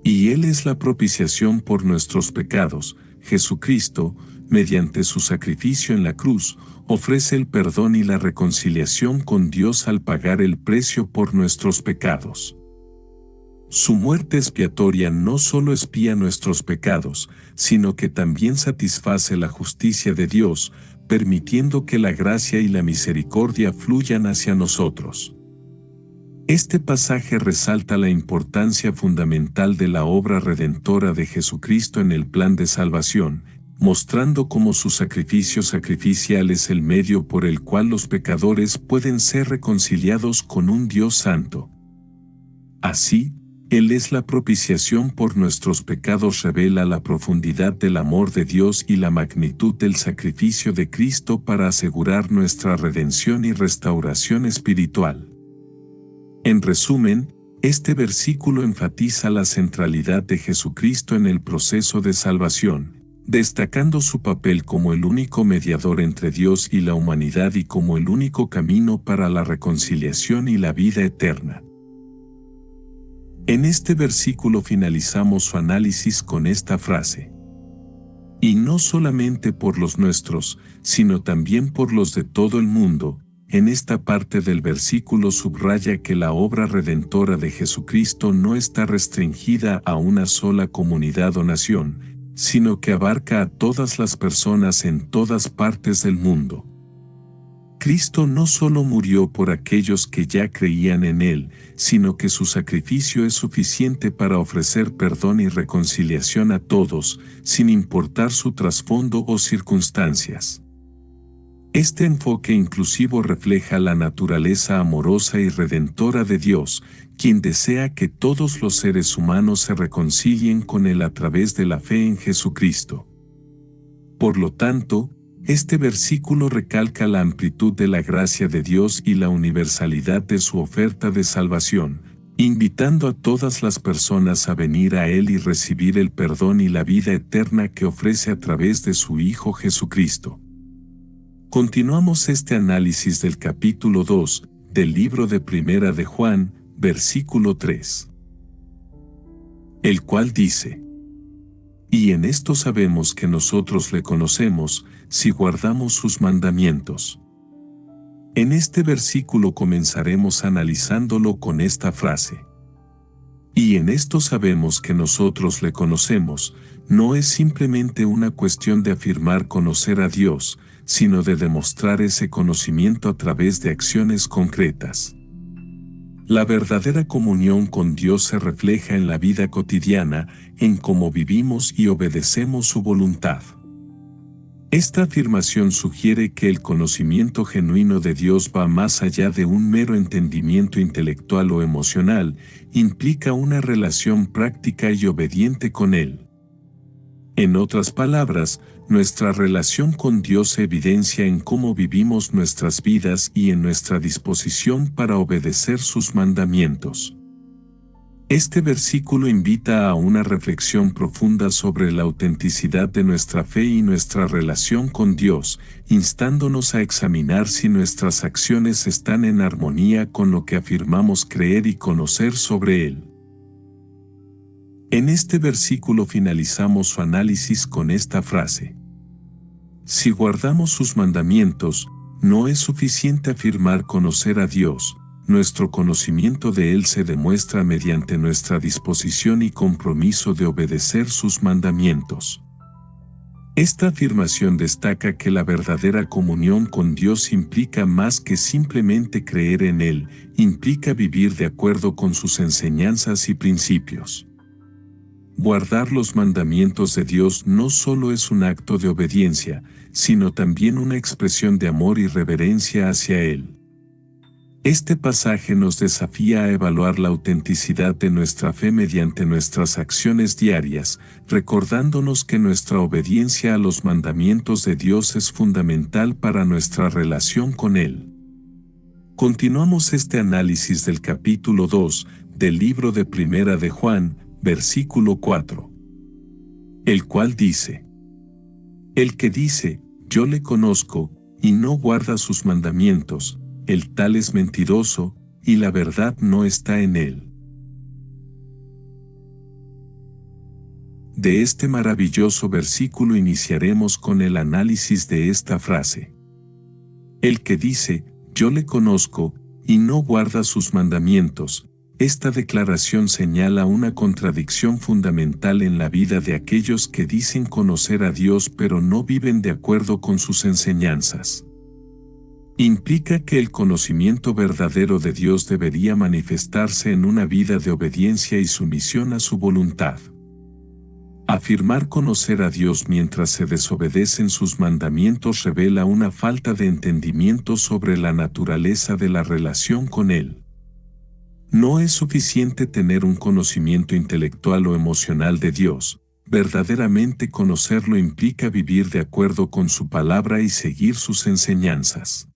A: Y Él es la propiciación por nuestros pecados. Jesucristo, mediante su sacrificio en la cruz, ofrece el perdón y la reconciliación con Dios al pagar el precio por nuestros pecados. Su muerte expiatoria no solo expía nuestros pecados, sino que también satisface la justicia de Dios, permitiendo que la gracia y la misericordia fluyan hacia nosotros. Este pasaje resalta la importancia fundamental de la obra redentora de Jesucristo en el plan de salvación, mostrando cómo su sacrificio sacrificial es el medio por el cual los pecadores pueden ser reconciliados con un Dios santo. Así, Él es la propiciación por nuestros pecados, revela la profundidad del amor de Dios y la magnitud del sacrificio de Cristo para asegurar nuestra redención y restauración espiritual. En resumen, este versículo enfatiza la centralidad de Jesucristo en el proceso de salvación, destacando su papel como el único mediador entre Dios y la humanidad y como el único camino para la reconciliación y la vida eterna. En este versículo finalizamos su análisis con esta frase. Y no solamente por los nuestros, sino también por los de todo el mundo. En esta parte del versículo subraya que la obra redentora de Jesucristo no está restringida a una sola comunidad o nación, sino que abarca a todas las personas en todas partes del mundo. Cristo no solo murió por aquellos que ya creían en Él, sino que su sacrificio es suficiente para ofrecer perdón y reconciliación a todos, sin importar su trasfondo o circunstancias. Este enfoque inclusivo refleja la naturaleza amorosa y redentora de Dios, quien desea que todos los seres humanos se reconcilien con Él a través de la fe en Jesucristo. Por lo tanto, este versículo recalca la amplitud de la gracia de Dios y la universalidad de su oferta de salvación, invitando a todas las personas a venir a Él y recibir el perdón y la vida eterna que ofrece a través de su Hijo Jesucristo. Continuamos este análisis del capítulo 2 del libro de Primera de Juan, versículo 3. El cual dice: Y en esto sabemos que nosotros le conocemos, si guardamos sus mandamientos. En este versículo comenzaremos analizándolo con esta frase. Y en esto sabemos que nosotros le conocemos, no es simplemente una cuestión de afirmar conocer a Dios, sino de demostrar ese conocimiento a través de acciones concretas. La verdadera comunión con Dios se refleja en la vida cotidiana, en cómo vivimos y obedecemos su voluntad. Esta afirmación sugiere que el conocimiento genuino de Dios va más allá de un mero entendimiento intelectual o emocional, implica una relación práctica y obediente con Él. En otras palabras, nuestra relación con Dios se evidencia en cómo vivimos nuestras vidas y en nuestra disposición para obedecer sus mandamientos. Este versículo invita a una reflexión profunda sobre la autenticidad de nuestra fe y nuestra relación con Dios, instándonos a examinar si nuestras acciones están en armonía con lo que afirmamos creer y conocer sobre Él. En este versículo finalizamos su análisis con esta frase. Si guardamos sus mandamientos, no es suficiente afirmar conocer a Dios. Nuestro conocimiento de Él se demuestra mediante nuestra disposición y compromiso de obedecer sus mandamientos. Esta afirmación destaca que la verdadera comunión con Dios implica más que simplemente creer en Él, implica vivir de acuerdo con sus enseñanzas y principios. Guardar los mandamientos de Dios no solo es un acto de obediencia, sino también una expresión de amor y reverencia hacia Él. Este pasaje nos desafía a evaluar la autenticidad de nuestra fe mediante nuestras acciones diarias, recordándonos que nuestra obediencia a los mandamientos de Dios es fundamental para nuestra relación con Él. Continuamos este análisis del capítulo 2 del libro de Primera de Juan, versículo 4. El cual dice: El que dice, yo le conozco, y no guarda sus mandamientos, el tal es mentiroso, y la verdad no está en él. De este maravilloso versículo iniciaremos con el análisis de esta frase. El que dice, yo le conozco, y no guarda sus mandamientos. Esta declaración señala una contradicción fundamental en la vida de aquellos que dicen conocer a Dios pero no viven de acuerdo con sus enseñanzas. Implica que el conocimiento verdadero de Dios debería manifestarse en una vida de obediencia y sumisión a su voluntad. Afirmar conocer a Dios mientras se desobedecen sus mandamientos revela una falta de entendimiento sobre la naturaleza de la relación con Él. No es suficiente tener un conocimiento intelectual o emocional de Dios. Verdaderamente conocerlo implica vivir de acuerdo con su palabra y seguir sus enseñanzas.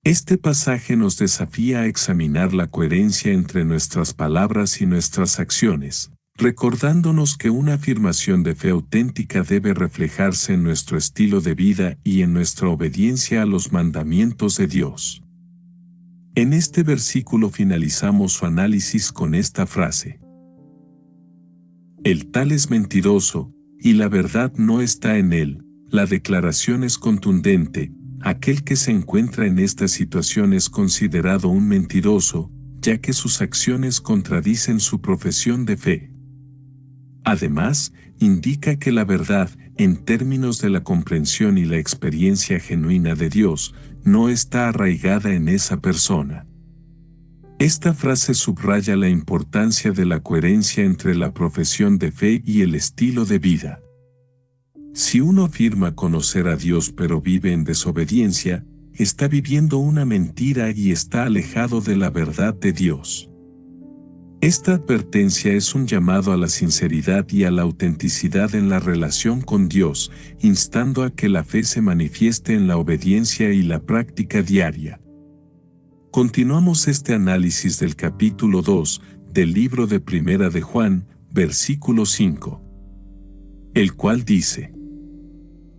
A: Este pasaje nos desafía a examinar la coherencia entre nuestras palabras y nuestras acciones, recordándonos que una afirmación de fe auténtica debe reflejarse en nuestro estilo de vida y en nuestra obediencia a los mandamientos de Dios. En este versículo finalizamos su análisis con esta frase: El tal es mentiroso, y la verdad no está en él. La declaración es contundente. Aquel que se encuentra en esta situación es considerado un mentiroso, ya que sus acciones contradicen su profesión de fe. Además, indica que la verdad, en términos de la comprensión y la experiencia genuina de Dios, no está arraigada en esa persona. Esta frase subraya la importancia de la coherencia entre la profesión de fe y el estilo de vida. Si uno afirma conocer a Dios pero vive en desobediencia, está viviendo una mentira y está alejado de la verdad de Dios. Esta advertencia es un llamado a la sinceridad y a la autenticidad en la relación con Dios, instando a que la fe se manifieste en la obediencia y la práctica diaria. Continuamos este análisis del capítulo 2 del libro de Primera de Juan, versículo 5. El cual dice: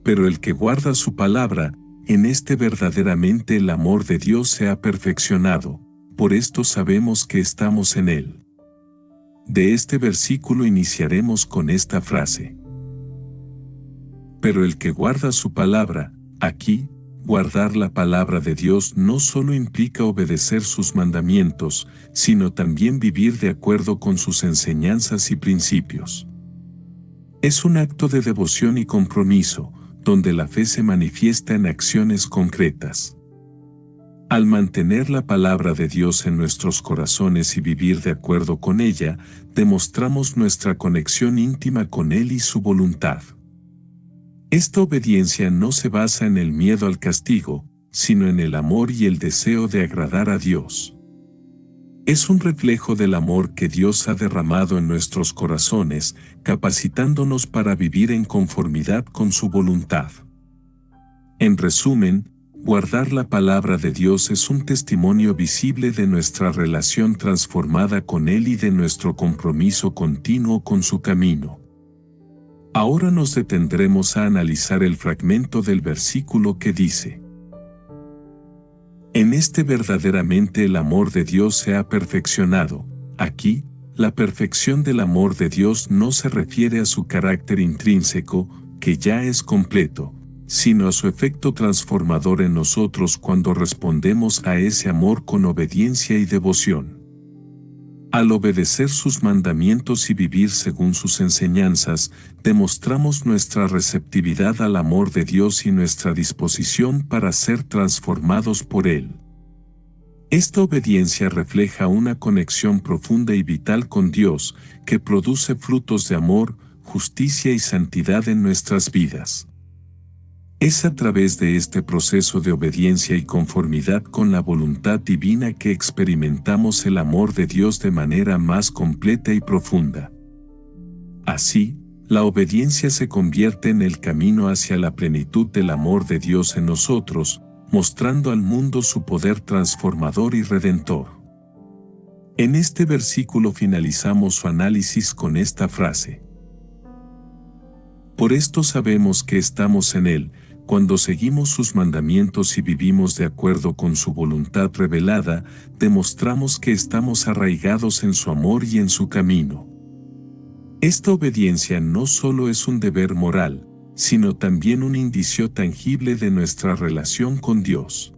A: Pero el que guarda su palabra, en este verdaderamente el amor de Dios se ha perfeccionado, por esto sabemos que estamos en él. De este versículo iniciaremos con esta frase. Pero el que guarda su palabra, aquí, guardar la palabra de Dios no solo implica obedecer sus mandamientos, sino también vivir de acuerdo con sus enseñanzas y principios. Es un acto de devoción y compromiso, donde la fe se manifiesta en acciones concretas. Al mantener la palabra de Dios en nuestros corazones y vivir de acuerdo con ella, demostramos nuestra conexión íntima con Él y su voluntad. Esta obediencia no se basa en el miedo al castigo, sino en el amor y el deseo de agradar a Dios. Es un reflejo del amor que Dios ha derramado en nuestros corazones, capacitándonos para vivir en conformidad con su voluntad. En resumen, guardar la palabra de Dios es un testimonio visible de nuestra relación transformada con Él y de nuestro compromiso continuo con su camino. Ahora nos detendremos a analizar el fragmento del versículo que dice: En este verdaderamente el amor de Dios se ha perfeccionado. Aquí, la perfección del amor de Dios no se refiere a su carácter intrínseco, que ya es completo, sino a su efecto transformador en nosotros cuando respondemos a ese amor con obediencia y devoción. Al obedecer sus mandamientos y vivir según sus enseñanzas, demostramos nuestra receptividad al amor de Dios y nuestra disposición para ser transformados por Él. Esta obediencia refleja una conexión profunda y vital con Dios, que produce frutos de amor, justicia y santidad en nuestras vidas. Es a través de este proceso de obediencia y conformidad con la voluntad divina que experimentamos el amor de Dios de manera más completa y profunda. Así, la obediencia se convierte en el camino hacia la plenitud del amor de Dios en nosotros, mostrando al mundo su poder transformador y redentor. En este versículo finalizamos su análisis con esta frase: por esto sabemos que estamos en Él, cuando seguimos sus mandamientos y vivimos de acuerdo con su voluntad revelada, demostramos que estamos arraigados en su amor y en su camino. Esta obediencia no solo es un deber moral, sino también un indicio tangible de nuestra relación con Dios.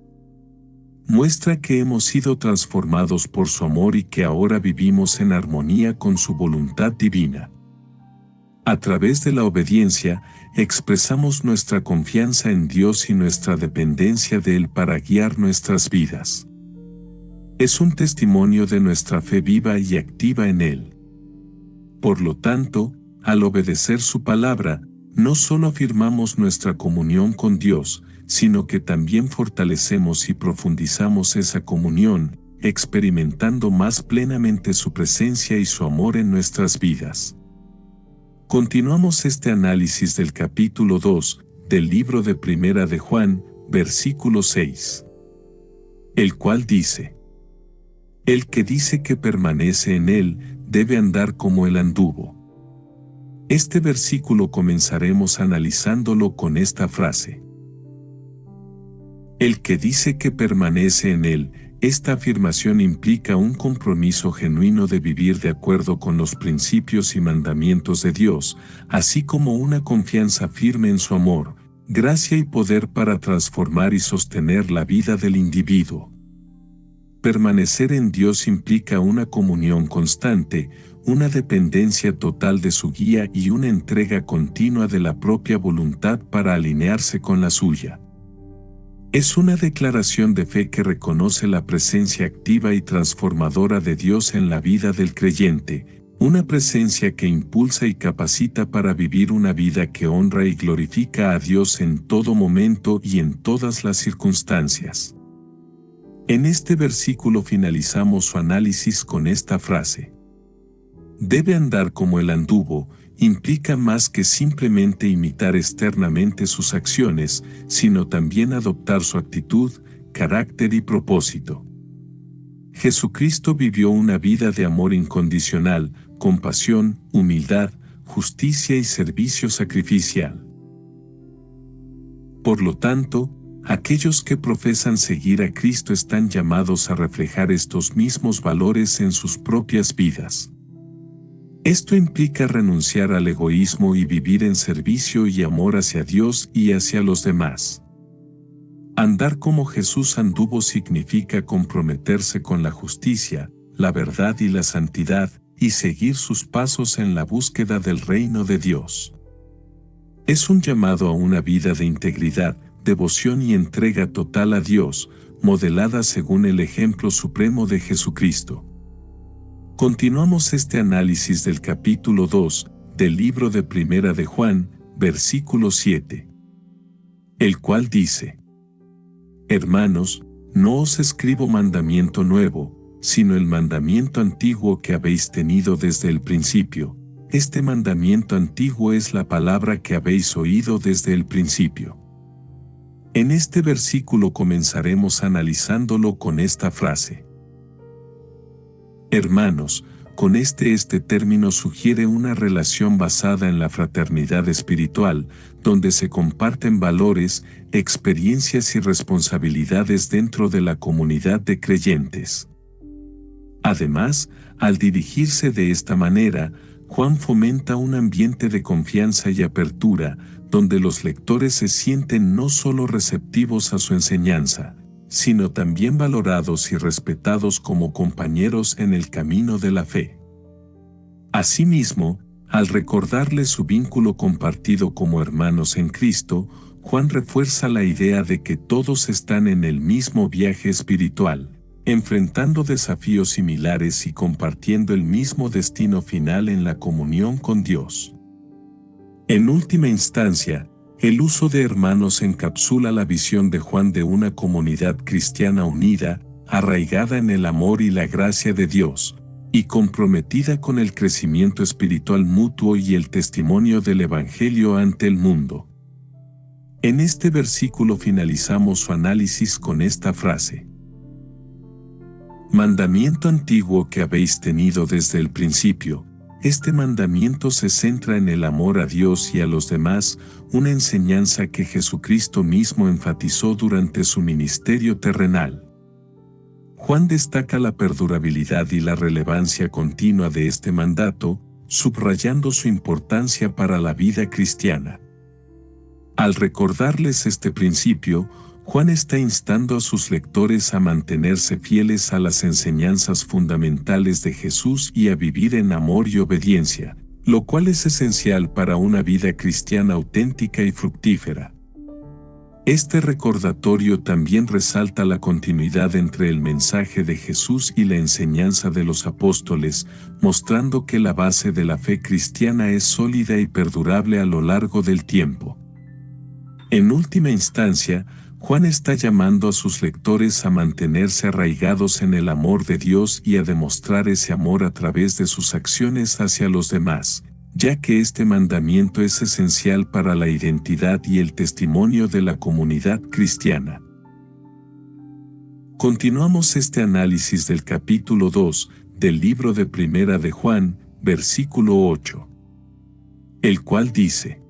A: Muestra que hemos sido transformados por su amor y que ahora vivimos en armonía con su voluntad divina. A través de la obediencia, expresamos nuestra confianza en Dios y nuestra dependencia de Él para guiar nuestras vidas. Es un testimonio de nuestra fe viva y activa en Él. Por lo tanto, al obedecer su palabra, no solo afirmamos nuestra comunión con Dios, sino que también fortalecemos y profundizamos esa comunión, experimentando más plenamente su presencia y su amor en nuestras vidas. Continuamos este análisis del capítulo 2 del libro de Primera de Juan, versículo 6, el cual dice: el que dice que permanece en Él, debe andar como Él anduvo. Este versículo comenzaremos analizándolo con esta frase: el que dice que permanece en Él. Esta afirmación implica un compromiso genuino de vivir de acuerdo con los principios y mandamientos de Dios, así como una confianza firme en su amor, gracia y poder para transformar y sostener la vida del individuo. Permanecer en Dios implica una comunión constante, una dependencia total de su guía y una entrega continua de la propia voluntad para alinearse con la suya. Es una declaración de fe que reconoce la presencia activa y transformadora de Dios en la vida del creyente, una presencia que impulsa y capacita para vivir una vida que honra y glorifica a Dios en todo momento y en todas las circunstancias. En este versículo finalizamos su análisis con esta frase: debe andar como Él anduvo. Implica más que simplemente imitar externamente sus acciones, sino también adoptar su actitud, carácter y propósito. Jesucristo vivió una vida de amor incondicional, compasión, humildad, justicia y servicio sacrificial. Por lo tanto, aquellos que profesan seguir a Cristo están llamados a reflejar estos mismos valores en sus propias vidas. Esto implica renunciar al egoísmo y vivir en servicio y amor hacia Dios y hacia los demás. Andar como Jesús anduvo significa comprometerse con la justicia, la verdad y la santidad, y seguir sus pasos en la búsqueda del reino de Dios. Es un llamado a una vida de integridad, devoción y entrega total a Dios, modelada según el ejemplo supremo de Jesucristo. Continuamos este análisis del capítulo 2 del libro de Primera de Juan, versículo 7, el cual dice: hermanos, no os escribo mandamiento nuevo, sino el mandamiento antiguo que habéis tenido desde el principio. Este mandamiento antiguo es la palabra que habéis oído desde el principio. En este versículo comenzaremos analizándolo con esta frase: hermanos. Con este término sugiere una relación basada en la fraternidad espiritual, donde se comparten valores, experiencias y responsabilidades dentro de la comunidad de creyentes. Además, al dirigirse de esta manera, Juan fomenta un ambiente de confianza y apertura, donde los lectores se sienten no solo receptivos a su enseñanza, sino también valorados y respetados como compañeros en el camino de la fe. Asimismo, al recordarles su vínculo compartido como hermanos en Cristo, Juan refuerza la idea de que todos están en el mismo viaje espiritual, enfrentando desafíos similares y compartiendo el mismo destino final en la comunión con Dios. En última instancia, el uso de hermanos encapsula la visión de Juan de una comunidad cristiana unida, arraigada en el amor y la gracia de Dios, y comprometida con el crecimiento espiritual mutuo y el testimonio del Evangelio ante el mundo. En este versículo finalizamos su análisis con esta frase: mandamiento antiguo que habéis tenido desde el principio. Este mandamiento se centra en el amor a Dios y a los demás, una enseñanza que Jesucristo mismo enfatizó durante su ministerio terrenal. Juan destaca la perdurabilidad y la relevancia continua de este mandato, subrayando su importancia para la vida cristiana. Al recordarles este principio, Juan está instando a sus lectores a mantenerse fieles a las enseñanzas fundamentales de Jesús y a vivir en amor y obediencia, lo cual es esencial para una vida cristiana auténtica y fructífera. Este recordatorio también resalta la continuidad entre el mensaje de Jesús y la enseñanza de los apóstoles, mostrando que la base de la fe cristiana es sólida y perdurable a lo largo del tiempo. En última instancia, Juan está llamando a sus lectores a mantenerse arraigados en el amor de Dios y a demostrar ese amor a través de sus acciones hacia los demás, ya que este mandamiento es esencial para la identidad y el testimonio de la comunidad cristiana. Continuamos este análisis del capítulo 2 del libro de Primera de Juan, versículo 8, el cual dice: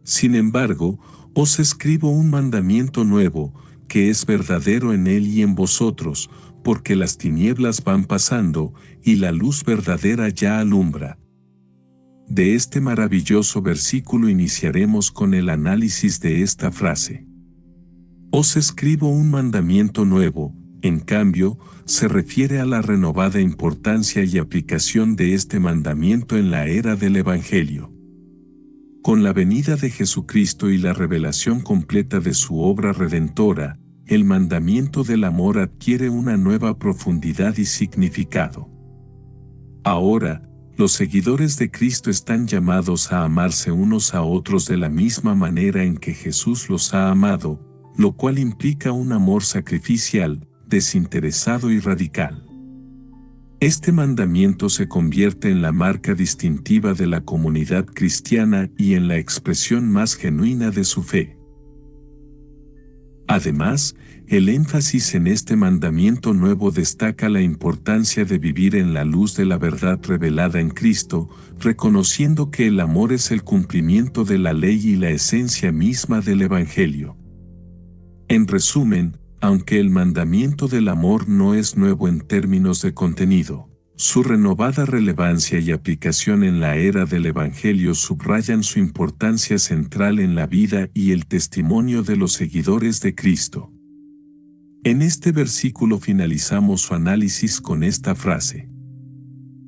A: sin embargo, os escribo un mandamiento nuevo, que es verdadero en él y en vosotros, porque las tinieblas van pasando, y la luz verdadera ya alumbra. De este maravilloso versículo iniciaremos con el análisis de esta frase. Os escribo un mandamiento nuevo, en cambio, se refiere a la renovada importancia y aplicación de este mandamiento en la era del Evangelio. Con la venida de Jesucristo y la revelación completa de su obra redentora, el mandamiento del amor adquiere una nueva profundidad y significado. Ahora, los seguidores de Cristo están llamados a amarse unos a otros de la misma manera en que Jesús los ha amado, lo cual implica un amor sacrificial, desinteresado y radical. Este mandamiento se convierte en la marca distintiva de la comunidad cristiana y en la expresión más genuina de su fe. Además, el énfasis en este mandamiento nuevo destaca la importancia de vivir en la luz de la verdad revelada en Cristo, reconociendo que el amor es el cumplimiento de la ley y la esencia misma del Evangelio. En resumen, aunque el mandamiento del amor no es nuevo en términos de contenido, su renovada relevancia y aplicación en la era del Evangelio subrayan su importancia central en la vida y el testimonio de los seguidores de Cristo. En este versículo finalizamos su análisis con esta frase: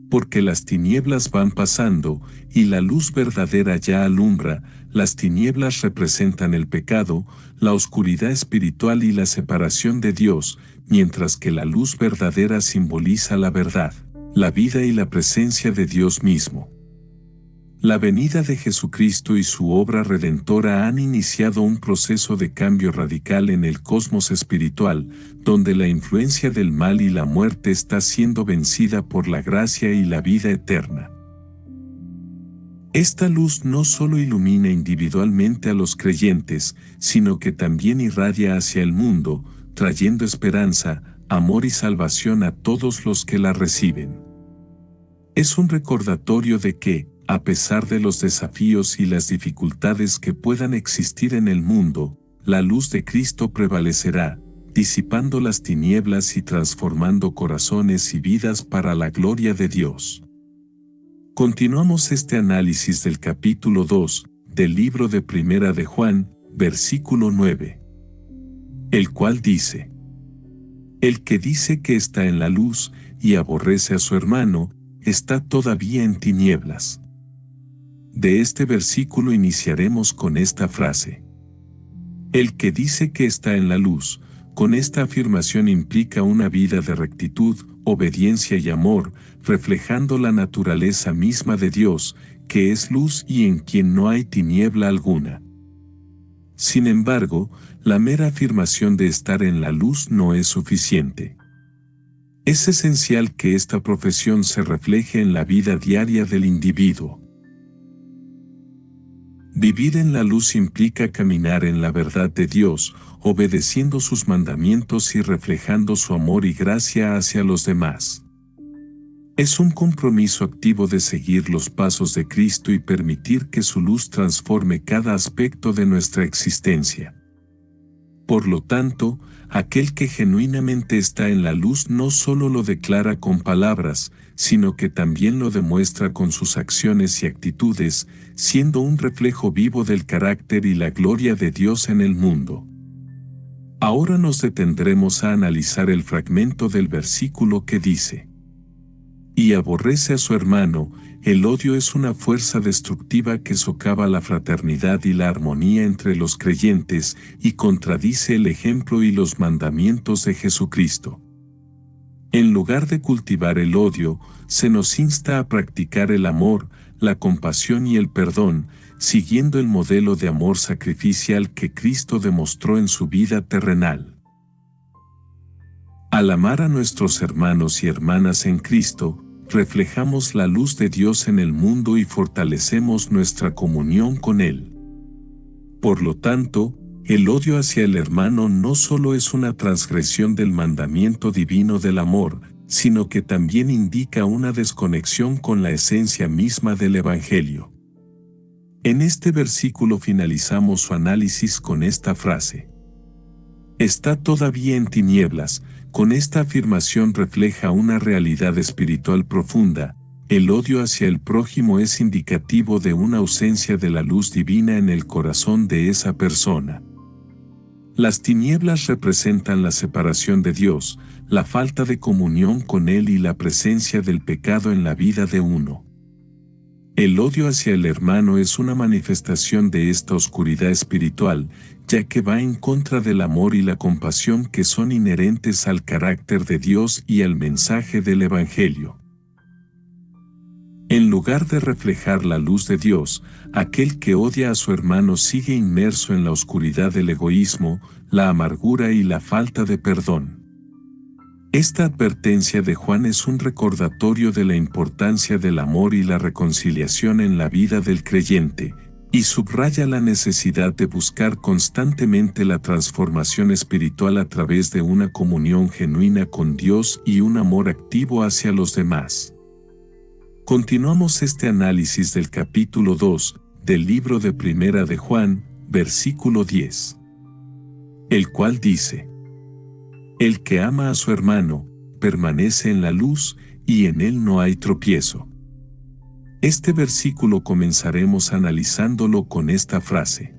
A: porque las tinieblas van pasando, y la luz verdadera ya alumbra. Las tinieblas representan el pecado, la oscuridad espiritual y la separación de Dios, mientras que la luz verdadera simboliza la verdad, la vida y la presencia de Dios mismo. La venida de Jesucristo y su obra redentora han iniciado un proceso de cambio radical en el cosmos espiritual, donde la influencia del mal y la muerte está siendo vencida por la gracia y la vida eterna. Esta luz no solo ilumina individualmente a los creyentes, sino que también irradia hacia el mundo, trayendo esperanza, amor y salvación a todos los que la reciben. Es un recordatorio de que, a pesar de los desafíos y las dificultades que puedan existir en el mundo, la luz de Cristo prevalecerá, disipando las tinieblas y transformando corazones y vidas para la gloria de Dios. Continuamos este análisis del capítulo 2 del libro de Primera de Juan, versículo 9, el cual dice: el que dice que está en la luz y aborrece a su hermano, está todavía en tinieblas. De este versículo iniciaremos con esta frase: el que dice que está en la luz. Con esta afirmación implica una vida de rectitud, obediencia y amor, reflejando la naturaleza misma de Dios, que es luz y en quien no hay tiniebla alguna. Sin embargo, la mera afirmación de estar en la luz no es suficiente. Es esencial que esta profesión se refleje en la vida diaria del individuo. Vivir en la luz implica caminar en la verdad de Dios, obedeciendo sus mandamientos y reflejando su amor y gracia hacia los demás. Es un compromiso activo de seguir los pasos de Cristo y permitir que su luz transforme cada aspecto de nuestra existencia. Por lo tanto, aquel que genuinamente está en la luz no solo lo declara con palabras, sino que también lo demuestra con sus acciones y actitudes, siendo un reflejo vivo del carácter y la gloria de Dios en el mundo. Ahora nos detendremos a analizar el fragmento del versículo que dice: y aborrece a su hermano. El odio es una fuerza destructiva que socava la fraternidad y la armonía entre los creyentes y contradice el ejemplo y los mandamientos de Jesucristo. En lugar de cultivar el odio, se nos insta a practicar el amor, la compasión y el perdón, siguiendo el modelo de amor sacrificial que Cristo demostró en su vida terrenal. Al amar a nuestros hermanos y hermanas en Cristo, reflejamos la luz de Dios en el mundo y fortalecemos nuestra comunión con Él. Por lo tanto, el odio hacia el hermano no solo es una transgresión del mandamiento divino del amor, sino que también indica una desconexión con la esencia misma del Evangelio. En este versículo finalizamos su análisis con esta frase: está todavía en tinieblas. Con esta afirmación refleja una realidad espiritual profunda. El odio hacia el prójimo es indicativo de una ausencia de la luz divina en el corazón de esa persona. Las tinieblas representan la separación de Dios, la falta de comunión con Él y la presencia del pecado en la vida de uno. El odio hacia el hermano es una manifestación de esta oscuridad espiritual, ya que va en contra del amor y la compasión que son inherentes al carácter de Dios y al mensaje del Evangelio. En lugar de reflejar la luz de Dios, aquel que odia a su hermano sigue inmerso en la oscuridad del egoísmo, la amargura y la falta de perdón. Esta advertencia de Juan es un recordatorio de la importancia del amor y la reconciliación en la vida del creyente, y subraya la necesidad de buscar constantemente la transformación espiritual a través de una comunión genuina con Dios y un amor activo hacia los demás. Continuamos este análisis del capítulo 2 del libro de Primera de Juan, versículo 10, el cual dice: el que ama a su hermano, permanece en la luz, y en él no hay tropiezo. Este versículo comenzaremos analizándolo con esta frase: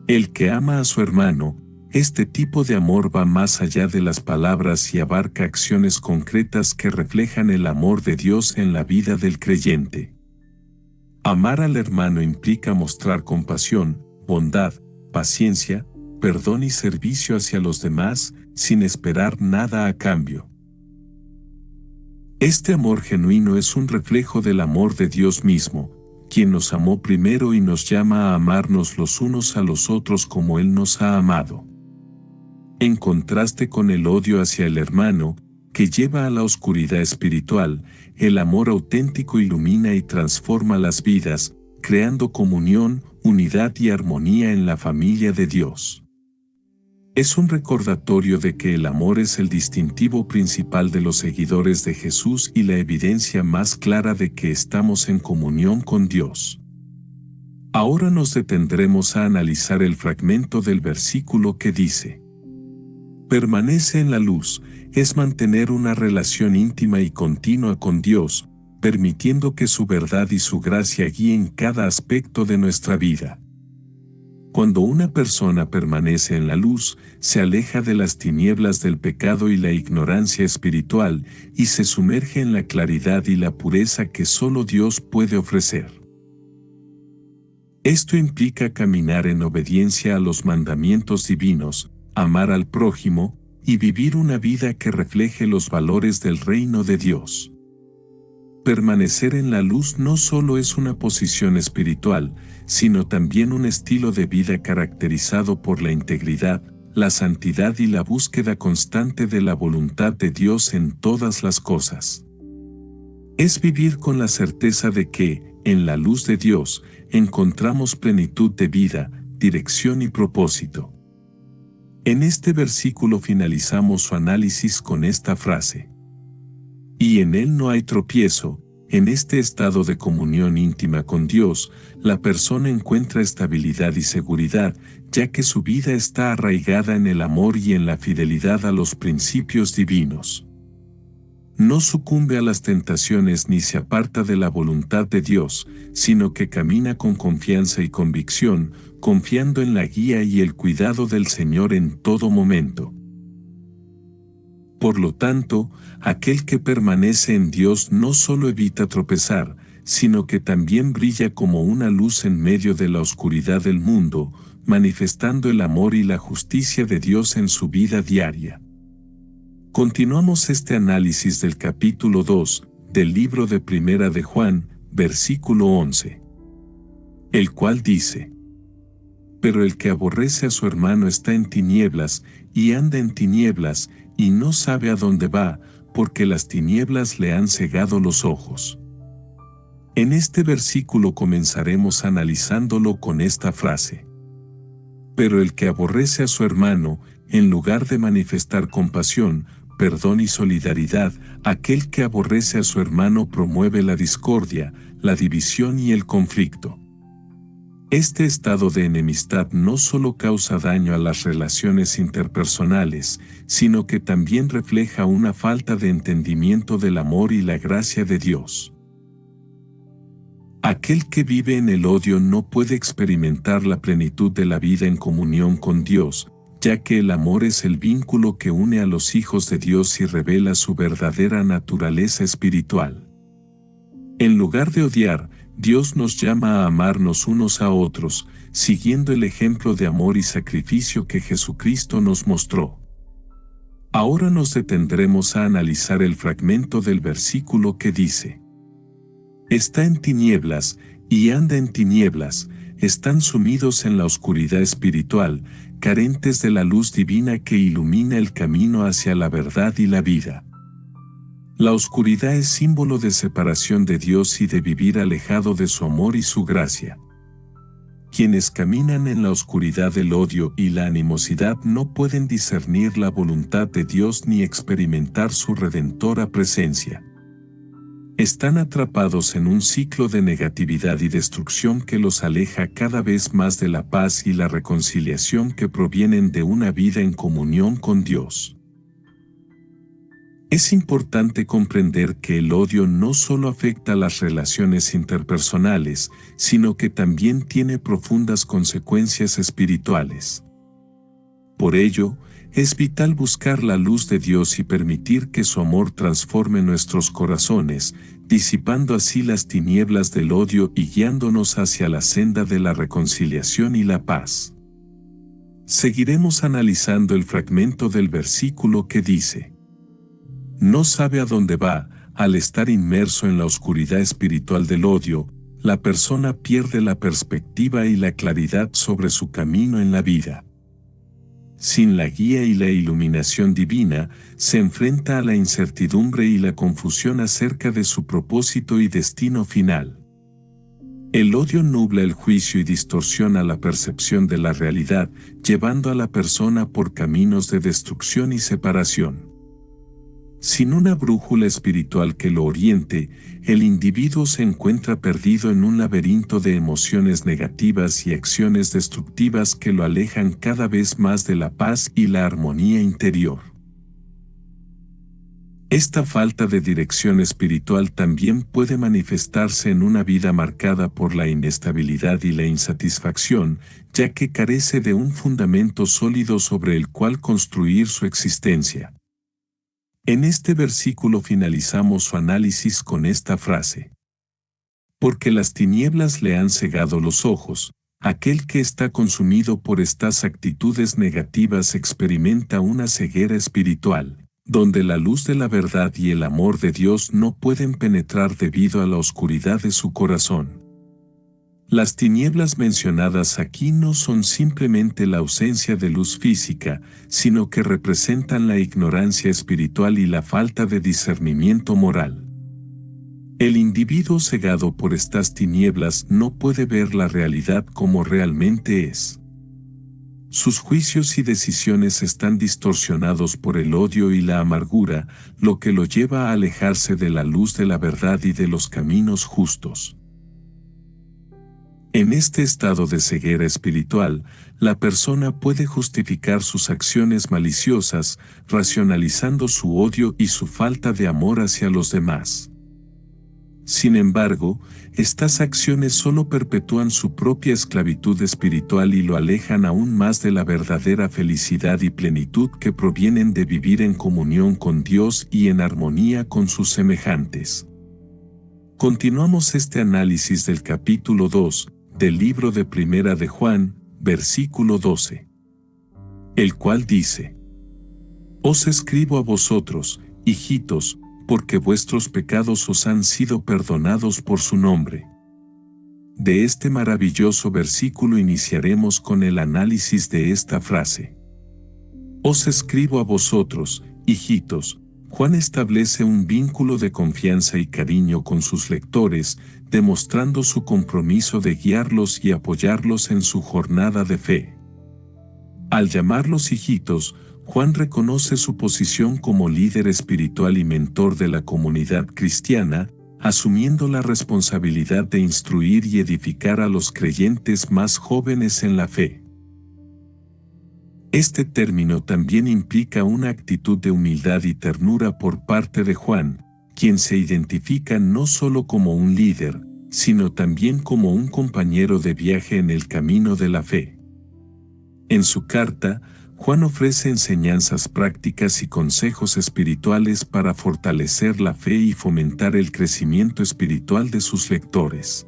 A: el que ama a su hermano. Este tipo de amor va más allá de las palabras y abarca acciones concretas que reflejan el amor de Dios en la vida del creyente. Amar al hermano implica mostrar compasión, bondad, paciencia, perdón y servicio hacia los demás, sin esperar nada a cambio. Este amor genuino es un reflejo del amor de Dios mismo, quien nos amó primero y nos llama a amarnos los unos a los otros como Él nos ha amado. En contraste con el odio hacia el hermano, que lleva a la oscuridad espiritual, el amor auténtico ilumina y transforma las vidas, creando comunión, unidad y armonía en la familia de Dios. Es un recordatorio de que el amor es el distintivo principal de los seguidores de Jesús y la evidencia más clara de que estamos en comunión con Dios. Ahora nos detendremos a analizar el fragmento del versículo que dice: permanece en la luz, es mantener una relación íntima y continua con Dios, permitiendo que su verdad y su gracia guíen cada aspecto de nuestra vida. Cuando una persona permanece en la luz, se aleja de las tinieblas del pecado y la ignorancia espiritual, y se sumerge en la claridad y la pureza que solo Dios puede ofrecer. Esto implica caminar en obediencia a los mandamientos divinos, amar al prójimo, y vivir una vida que refleje los valores del reino de Dios. Permanecer en la luz no solo es una posición espiritual, sino también un estilo de vida caracterizado por la integridad, la santidad y la búsqueda constante de la voluntad de Dios en todas las cosas. Es vivir con la certeza de que, en la luz de Dios, encontramos plenitud de vida, dirección y propósito. En este versículo finalizamos su análisis con esta frase: y en él no hay tropiezo. En este estado de comunión íntima con Dios, la persona encuentra estabilidad y seguridad, ya que su vida está arraigada en el amor y en la fidelidad a los principios divinos. No sucumbe a las tentaciones ni se aparta de la voluntad de Dios, sino que camina con confianza y convicción, confiando en la guía y el cuidado del Señor en todo momento. Por lo tanto, aquel que permanece en Dios no solo evita tropezar, sino que también brilla como una luz en medio de la oscuridad del mundo, manifestando el amor y la justicia de Dios en su vida diaria. Continuamos este análisis del capítulo 2 del libro de Primera de Juan, versículo 11, el cual dice: pero el que aborrece a su hermano está en tinieblas, y anda en tinieblas, y no sabe a dónde va, porque las tinieblas le han cegado los ojos. En este versículo comenzaremos analizándolo con esta frase: pero el que aborrece a su hermano, en lugar de manifestar compasión, perdón y solidaridad, aquel que aborrece a su hermano promueve la discordia, la división y el conflicto. Este estado de enemistad no solo causa daño a las relaciones interpersonales, sino que también refleja una falta de entendimiento del amor y la gracia de Dios. Aquel que vive en el odio no puede experimentar la plenitud de la vida en comunión con Dios, ya que el amor es el vínculo que une a los hijos de Dios y revela su verdadera naturaleza espiritual. En lugar de odiar, Dios nos llama a amarnos unos a otros, siguiendo el ejemplo de amor y sacrificio que Jesucristo nos mostró. Ahora nos detendremos a analizar el fragmento del versículo que dice: está en tinieblas, y anda en tinieblas, están sumidos en la oscuridad espiritual, carentes de la luz divina que ilumina el camino hacia la verdad y la vida. La oscuridad es símbolo de separación de Dios y de vivir alejado de su amor y su gracia. Quienes caminan en la oscuridad del odio y la animosidad no pueden discernir la voluntad de Dios ni experimentar su redentora presencia. Están atrapados en un ciclo de negatividad y destrucción que los aleja cada vez más de la paz y la reconciliación que provienen de una vida en comunión con Dios. Es importante comprender que el odio no solo afecta las relaciones interpersonales, sino que también tiene profundas consecuencias espirituales. Por ello, es vital buscar la luz de Dios y permitir que su amor transforme nuestros corazones, disipando así las tinieblas del odio y guiándonos hacia la senda de la reconciliación y la paz. Seguiremos analizando el fragmento del versículo que dice: no sabe a dónde va. Al estar inmerso en la oscuridad espiritual del odio, la persona pierde la perspectiva y la claridad sobre su camino en la vida. Sin la guía y la iluminación divina, se enfrenta a la incertidumbre y la confusión acerca de su propósito y destino final. El odio nubla el juicio y distorsiona la percepción de la realidad, llevando a la persona por caminos de destrucción y separación. Sin una brújula espiritual que lo oriente, el individuo se encuentra perdido en un laberinto de emociones negativas y acciones destructivas que lo alejan cada vez más de la paz y la armonía interior. Esta falta de dirección espiritual también puede manifestarse en una vida marcada por la inestabilidad y la insatisfacción, ya que carece de un fundamento sólido sobre el cual construir su existencia. En este versículo finalizamos su análisis con esta frase: porque las tinieblas le han cegado los ojos, aquel que está consumido por estas actitudes negativas experimenta una ceguera espiritual, donde la luz de la verdad y el amor de Dios no pueden penetrar debido a la oscuridad de su corazón. Las tinieblas mencionadas aquí no son simplemente la ausencia de luz física, sino que representan la ignorancia espiritual y la falta de discernimiento moral. El individuo cegado por estas tinieblas no puede ver la realidad como realmente es. Sus juicios y decisiones están distorsionados por el odio y la amargura, lo que lo lleva a alejarse de la luz de la verdad y de los caminos justos. En este estado de ceguera espiritual, la persona puede justificar sus acciones maliciosas, racionalizando su odio y su falta de amor hacia los demás. Sin embargo, estas acciones solo perpetúan su propia esclavitud espiritual y lo alejan aún más de la verdadera felicidad y plenitud que provienen de vivir en comunión con Dios y en armonía con sus semejantes. Continuamos este análisis del capítulo 2 del libro de Primera de Juan, versículo 12, el cual dice: Os escribo a vosotros, hijitos, porque vuestros pecados os han sido perdonados por su nombre. De este maravilloso versículo iniciaremos con el análisis de esta frase. Os escribo a vosotros, hijitos. Juan establece un vínculo de confianza y cariño con sus lectores, demostrando su compromiso de guiarlos y apoyarlos en su jornada de fe. Al llamarlos hijitos, Juan reconoce su posición como líder espiritual y mentor de la comunidad cristiana, asumiendo la responsabilidad de instruir y edificar a los creyentes más jóvenes en la fe. Este término también implica una actitud de humildad y ternura por parte de Juan, quien se identifica no solo como un líder, sino también como un compañero de viaje en el camino de la fe. En su carta, Juan ofrece enseñanzas prácticas y consejos espirituales para fortalecer la fe y fomentar el crecimiento espiritual de sus lectores.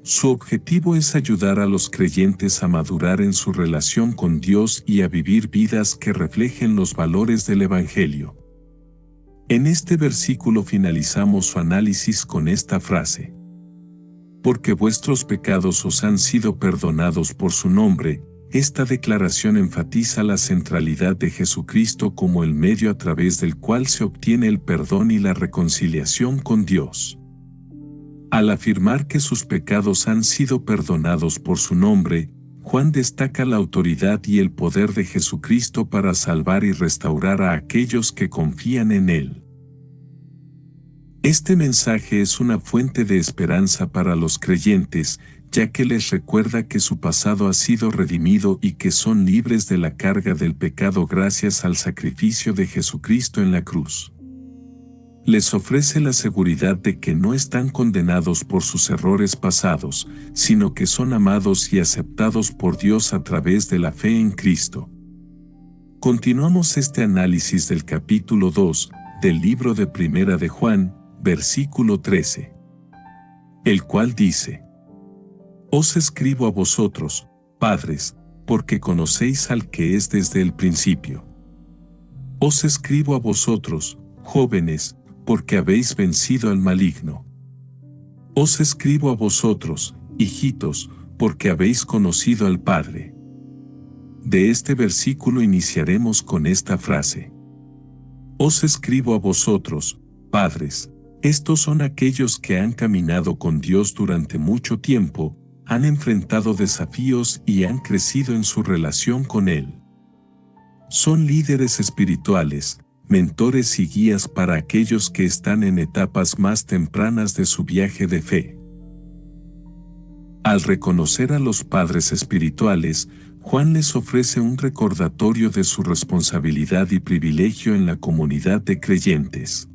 A: Su objetivo es ayudar a los creyentes a madurar en su relación con Dios y a vivir vidas que reflejen los valores del Evangelio. En este versículo finalizamos su análisis con esta frase: Porque vuestros pecados os han sido perdonados por su nombre. Esta declaración enfatiza la centralidad de Jesucristo como el medio a través del cual se obtiene el perdón y la reconciliación con Dios. Al afirmar que sus pecados han sido perdonados por su nombre, Juan destaca la autoridad y el poder de Jesucristo para salvar y restaurar a aquellos que confían en Él. Este mensaje es una fuente de esperanza para los creyentes, ya que les recuerda que su pasado ha sido redimido y que son libres de la carga del pecado gracias al sacrificio de Jesucristo en la cruz. Les ofrece la seguridad de que no están condenados por sus errores pasados, sino que son amados y aceptados por Dios a través de la fe en Cristo. Continuamos este análisis del capítulo 2 del libro de Primera de Juan, versículo 13, el cual dice: Os escribo a vosotros, padres, porque conocéis al que es desde el principio. Os escribo a vosotros, jóvenes, porque habéis vencido al maligno. Os escribo a vosotros, hijitos, porque habéis conocido al Padre. De este versículo iniciaremos con esta frase: Os escribo a vosotros, padres. Estos son aquellos que han caminado con Dios durante mucho tiempo, han enfrentado desafíos y han crecido en su relación con Él. Son líderes espirituales, mentores y guías para aquellos que están en etapas más tempranas de su viaje de fe. Al reconocer a los padres espirituales, Juan les ofrece un recordatorio de su responsabilidad y privilegio en la comunidad de creyentes.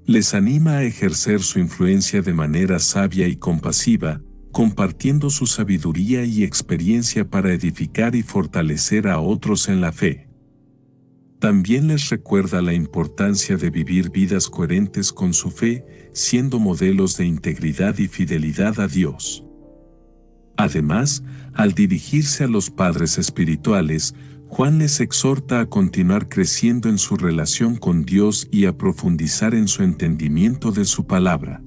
A: Les anima a ejercer su influencia de manera sabia y compasiva, compartiendo su sabiduría y experiencia para edificar y fortalecer a otros en la fe. También les recuerda la importancia de vivir vidas coherentes con su fe, siendo modelos de integridad y fidelidad a Dios. Además, al dirigirse a los padres espirituales, Juan les exhorta a continuar creciendo en su relación con Dios y a profundizar en su entendimiento de su palabra.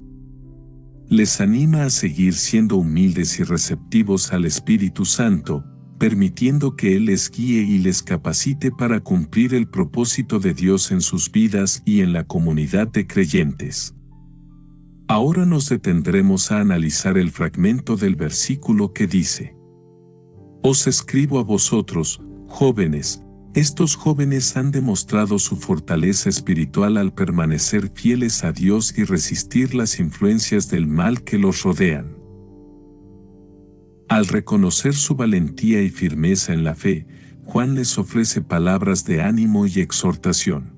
A: Les anima a seguir siendo humildes y receptivos al Espíritu Santo, permitiendo que Él les guíe y les capacite para cumplir el propósito de Dios en sus vidas y en la comunidad de creyentes. Ahora nos detendremos a analizar el fragmento del versículo que dice: Os escribo a vosotros, jóvenes. Estos jóvenes han demostrado su fortaleza espiritual al permanecer fieles a Dios y resistir las influencias del mal que los rodean. Al reconocer su valentía y firmeza en la fe, Juan les ofrece palabras de ánimo y exhortación.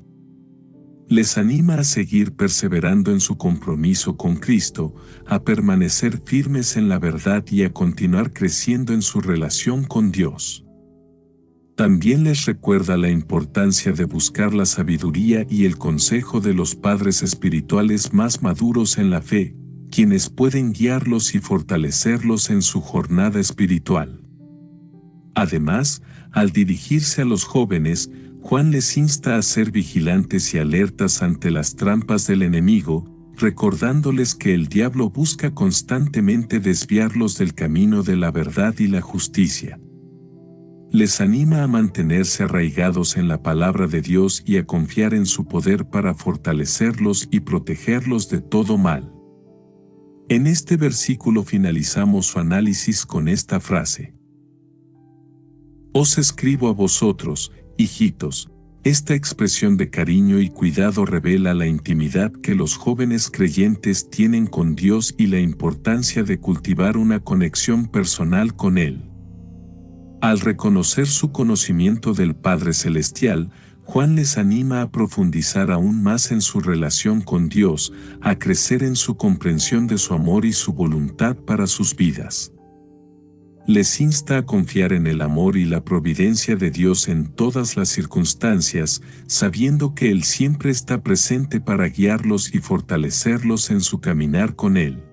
A: Les anima a seguir perseverando en su compromiso con Cristo, a permanecer firmes en la verdad y a continuar creciendo en su relación con Dios. También les recuerda la importancia de buscar la sabiduría y el consejo de los padres espirituales más maduros en la fe, quienes pueden guiarlos y fortalecerlos en su jornada espiritual. Además, al dirigirse a los jóvenes, Juan les insta a ser vigilantes y alertas ante las trampas del enemigo, recordándoles que el diablo busca constantemente desviarlos del camino de la verdad y la justicia. Les anima a mantenerse arraigados en la palabra de Dios y a confiar en su poder para fortalecerlos y protegerlos de todo mal. En este versículo finalizamos su análisis con esta frase: Os escribo a vosotros, hijitos. Esta expresión de cariño y cuidado revela la intimidad que los jóvenes creyentes tienen con Dios y la importancia de cultivar una conexión personal con Él. Al reconocer su conocimiento del Padre Celestial, Juan les anima a profundizar aún más en su relación con Dios, a crecer en su comprensión de su amor y su voluntad para sus vidas. Les insta a confiar en el amor y la providencia de Dios en todas las circunstancias, sabiendo que Él siempre está presente para guiarlos y fortalecerlos en su caminar con Él.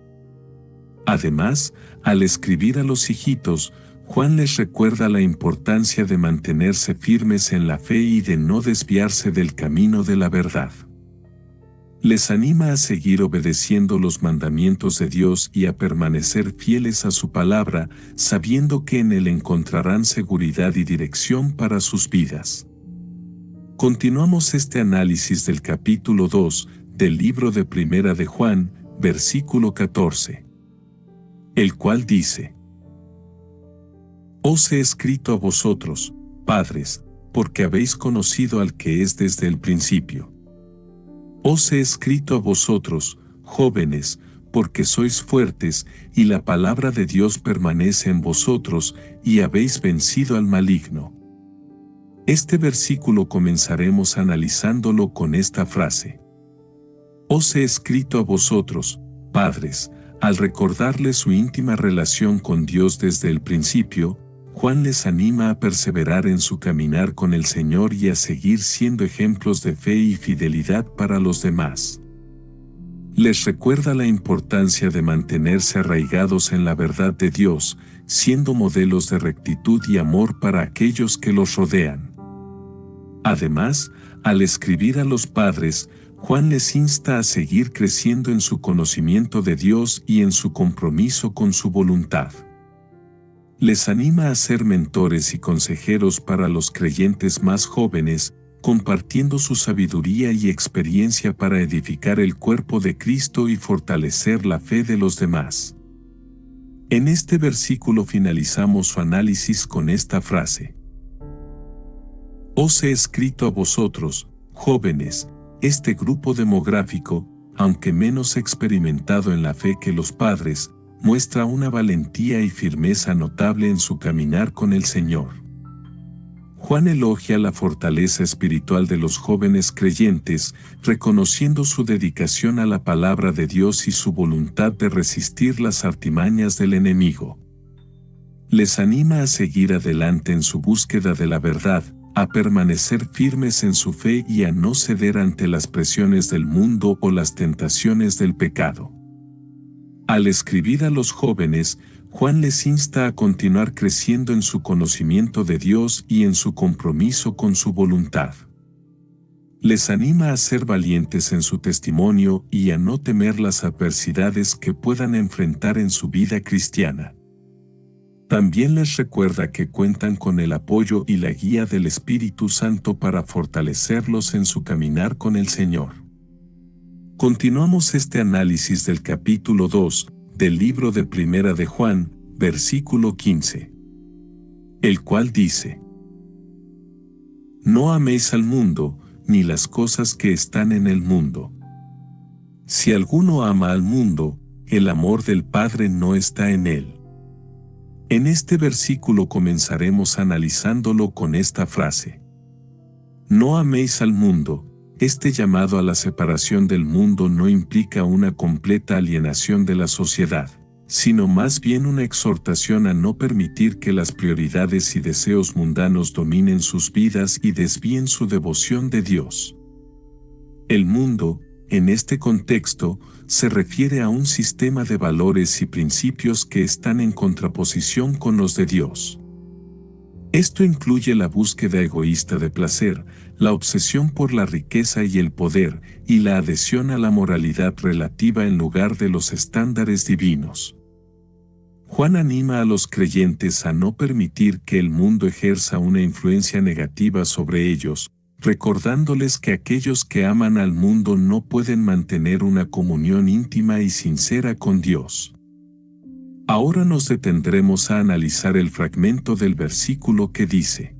A: Además, al escribir a los hijitos, Juan les recuerda la importancia de mantenerse firmes en la fe y de no desviarse del camino de la verdad. Les anima a seguir obedeciendo los mandamientos de Dios y a permanecer fieles a su palabra, sabiendo que en Él encontrarán seguridad y dirección para sus vidas. Continuamos este análisis del capítulo 2 del libro de Primera de Juan, versículo 14, el cual dice: Os he escrito a vosotros, padres, porque habéis conocido al que es desde el principio. Os he escrito a vosotros, jóvenes, porque sois fuertes, y la palabra de Dios permanece en vosotros, y habéis vencido al maligno. Este versículo comenzaremos analizándolo con esta frase: Os he escrito a vosotros, padres. Al recordarles su íntima relación con Dios desde el principio, Juan les anima a perseverar en su caminar con el Señor y a seguir siendo ejemplos de fe y fidelidad para los demás. Les recuerda la importancia de mantenerse arraigados en la verdad de Dios, siendo modelos de rectitud y amor para aquellos que los rodean. Además, al escribir a los padres, Juan les insta a seguir creciendo en su conocimiento de Dios y en su compromiso con su voluntad. Les anima a ser mentores y consejeros para los creyentes más jóvenes, compartiendo su sabiduría y experiencia para edificar el cuerpo de Cristo y fortalecer la fe de los demás. En este versículo finalizamos su análisis con esta frase: Os he escrito a vosotros, jóvenes. Este grupo demográfico, aunque menos experimentado en la fe que los padres, muestra una valentía y firmeza notable en su caminar con el Señor. Juan elogia la fortaleza espiritual de los jóvenes creyentes, reconociendo su dedicación a la palabra de Dios y su voluntad de resistir las artimañas del enemigo. Les anima a seguir adelante en su búsqueda de la verdad, a permanecer firmes en su fe y a no ceder ante las presiones del mundo o las tentaciones del pecado. Al escribir a los jóvenes, Juan les insta a continuar creciendo en su conocimiento de Dios y en su compromiso con su voluntad. Les anima a ser valientes en su testimonio y a no temer las adversidades que puedan enfrentar en su vida cristiana. También les recuerda que cuentan con el apoyo y la guía del Espíritu Santo para fortalecerlos en su caminar con el Señor. Continuamos este análisis del capítulo 2 del libro de Primera de Juan, versículo 15, el cual dice: No améis al mundo, ni las cosas que están en el mundo. Si alguno ama al mundo, el amor del Padre no está en él. En este versículo comenzaremos analizándolo con esta frase: No améis al mundo. Este llamado a la separación del mundo no implica una completa alienación de la sociedad, sino más bien una exhortación a no permitir que las prioridades y deseos mundanos dominen sus vidas y desvíen su devoción de Dios. El mundo, en este contexto, se refiere a un sistema de valores y principios que están en contraposición con los de Dios. Esto incluye la búsqueda egoísta de placer, la obsesión por la riqueza y el poder, y la adhesión a la moralidad relativa en lugar de los estándares divinos. Juan anima a los creyentes a no permitir que el mundo ejerza una influencia negativa sobre ellos, recordándoles que aquellos que aman al mundo no pueden mantener una comunión íntima y sincera con Dios. Ahora nos detendremos a analizar el fragmento del versículo que dice: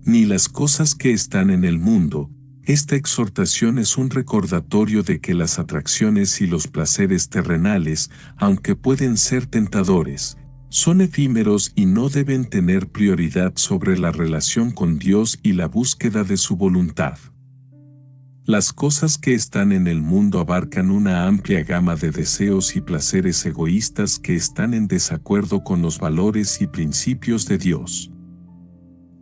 A: Ni las cosas que están en el mundo. Esta exhortación es un recordatorio de que las atracciones y los placeres terrenales, aunque pueden ser tentadores, son efímeros y no deben tener prioridad sobre la relación con Dios y la búsqueda de su voluntad. Las cosas que están en el mundo abarcan una amplia gama de deseos y placeres egoístas que están en desacuerdo con los valores y principios de Dios.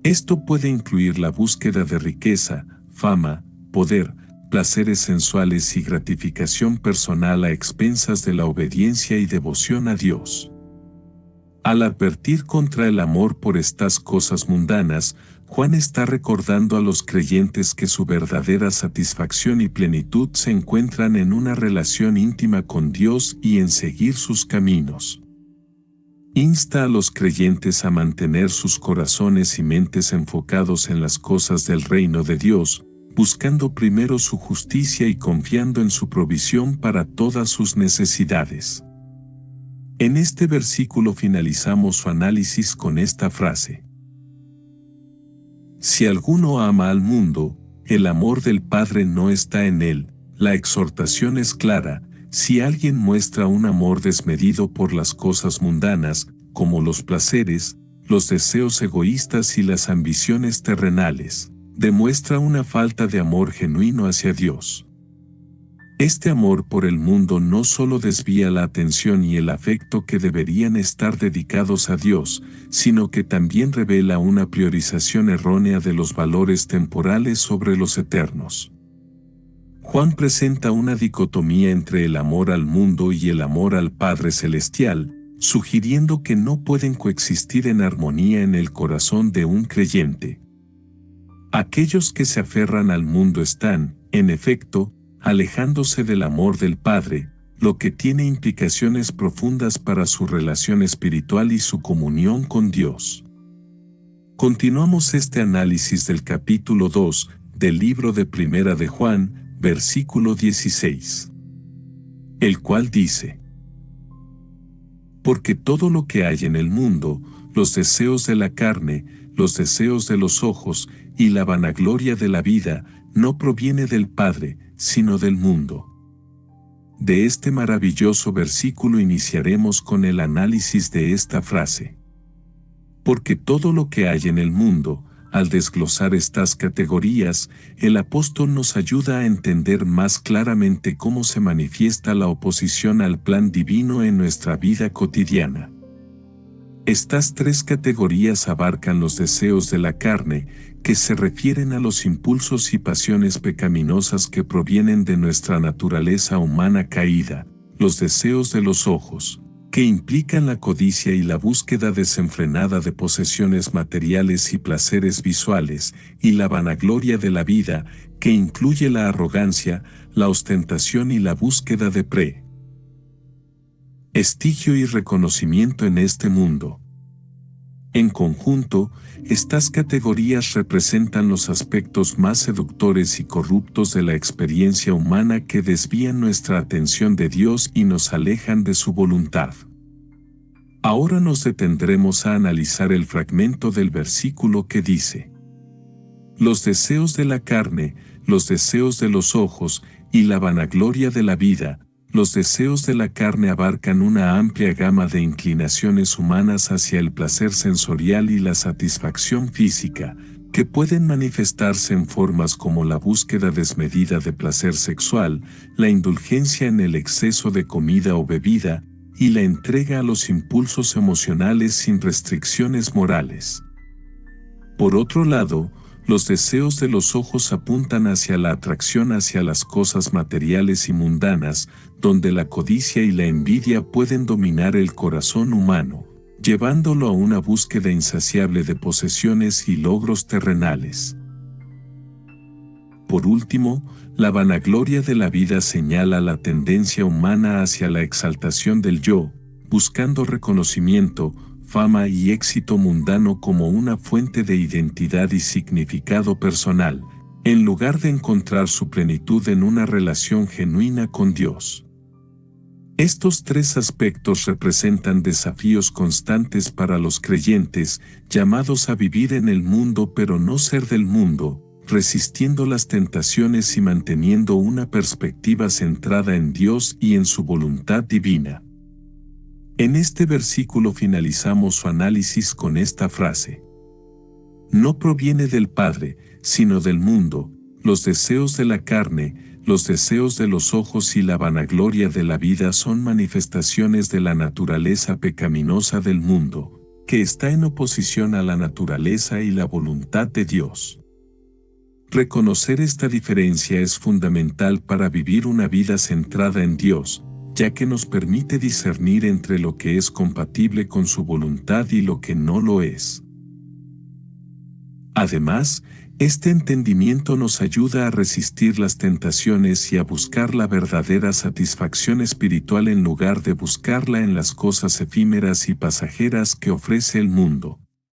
A: Esto puede incluir la búsqueda de riqueza, fama, poder, placeres sensuales y gratificación personal a expensas de la obediencia y devoción a Dios. Al advertir contra el amor por estas cosas mundanas, Juan está recordando a los creyentes que su verdadera satisfacción y plenitud se encuentran en una relación íntima con Dios y en seguir sus caminos. Insta a los creyentes a mantener sus corazones y mentes enfocados en las cosas del reino de Dios, buscando primero su justicia y confiando en su provisión para todas sus necesidades. En este versículo finalizamos su análisis con esta frase: Si alguno ama al mundo, el amor del Padre no está en él. La exhortación es clara: si alguien muestra un amor desmedido por las cosas mundanas, como los placeres, los deseos egoístas y las ambiciones terrenales, demuestra una falta de amor genuino hacia Dios. Este amor por el mundo no solo desvía la atención y el afecto que deberían estar dedicados a Dios, sino que también revela una priorización errónea de los valores temporales sobre los eternos. Juan presenta una dicotomía entre el amor al mundo y el amor al Padre Celestial, sugiriendo que no pueden coexistir en armonía en el corazón de un creyente. Aquellos que se aferran al mundo están, en efecto, alejándose del amor del Padre, lo que tiene implicaciones profundas para su relación espiritual y su comunión con Dios. Continuamos este análisis del capítulo 2 del libro de Primera de Juan, versículo 16, el cual dice: Porque todo lo que hay en el mundo, los deseos de la carne, los deseos de los ojos y la vanagloria de la vida, no proviene del Padre, sino del mundo. De este maravilloso versículo iniciaremos con el análisis de esta frase. Porque todo lo que hay en el mundo, al desglosar estas categorías, el apóstol nos ayuda a entender más claramente cómo se manifiesta la oposición al plan divino en nuestra vida cotidiana. Estas tres categorías abarcan los deseos de la carne, que se refieren a los impulsos y pasiones pecaminosas que provienen de nuestra naturaleza humana caída, los deseos de los ojos, que implican la codicia y la búsqueda desenfrenada de posesiones materiales y placeres visuales, y la vanagloria de la vida, que incluye la arrogancia, la ostentación y la búsqueda de prestigio y reconocimiento en este mundo. En conjunto, estas categorías representan los aspectos más seductores y corruptos de la experiencia humana que desvían nuestra atención de Dios y nos alejan de su voluntad. Ahora nos detendremos a analizar el fragmento del versículo que dice: los deseos de la carne, los deseos de los ojos y la vanagloria de la vida. Los deseos de la carne abarcan una amplia gama de inclinaciones humanas hacia el placer sensorial y la satisfacción física, que pueden manifestarse en formas como la búsqueda desmedida de placer sexual, la indulgencia en el exceso de comida o bebida, y la entrega a los impulsos emocionales sin restricciones morales. Por otro lado, los deseos de los ojos apuntan hacia la atracción hacia las cosas materiales y mundanas, donde la codicia y la envidia pueden dominar el corazón humano, llevándolo a una búsqueda insaciable de posesiones y logros terrenales. Por último, la vanagloria de la vida señala la tendencia humana hacia la exaltación del yo, buscando reconocimiento, fama y éxito mundano como una fuente de identidad y significado personal, en lugar de encontrar su plenitud en una relación genuina con Dios. Estos tres aspectos representan desafíos constantes para los creyentes, llamados a vivir en el mundo pero no ser del mundo, resistiendo las tentaciones y manteniendo una perspectiva centrada en Dios y en su voluntad divina. En este versículo finalizamos su análisis con esta frase: no proviene del Padre, sino del mundo, los deseos de la carne, los deseos de los ojos y la vanagloria de la vida son manifestaciones de la naturaleza pecaminosa del mundo, que está en oposición a la naturaleza y la voluntad de Dios. Reconocer esta diferencia es fundamental para vivir una vida centrada en Dios, ya que nos permite discernir entre lo que es compatible con su voluntad y lo que no lo es. Además, este entendimiento nos ayuda a resistir las tentaciones y a buscar la verdadera satisfacción espiritual en lugar de buscarla en las cosas efímeras y pasajeras que ofrece el mundo.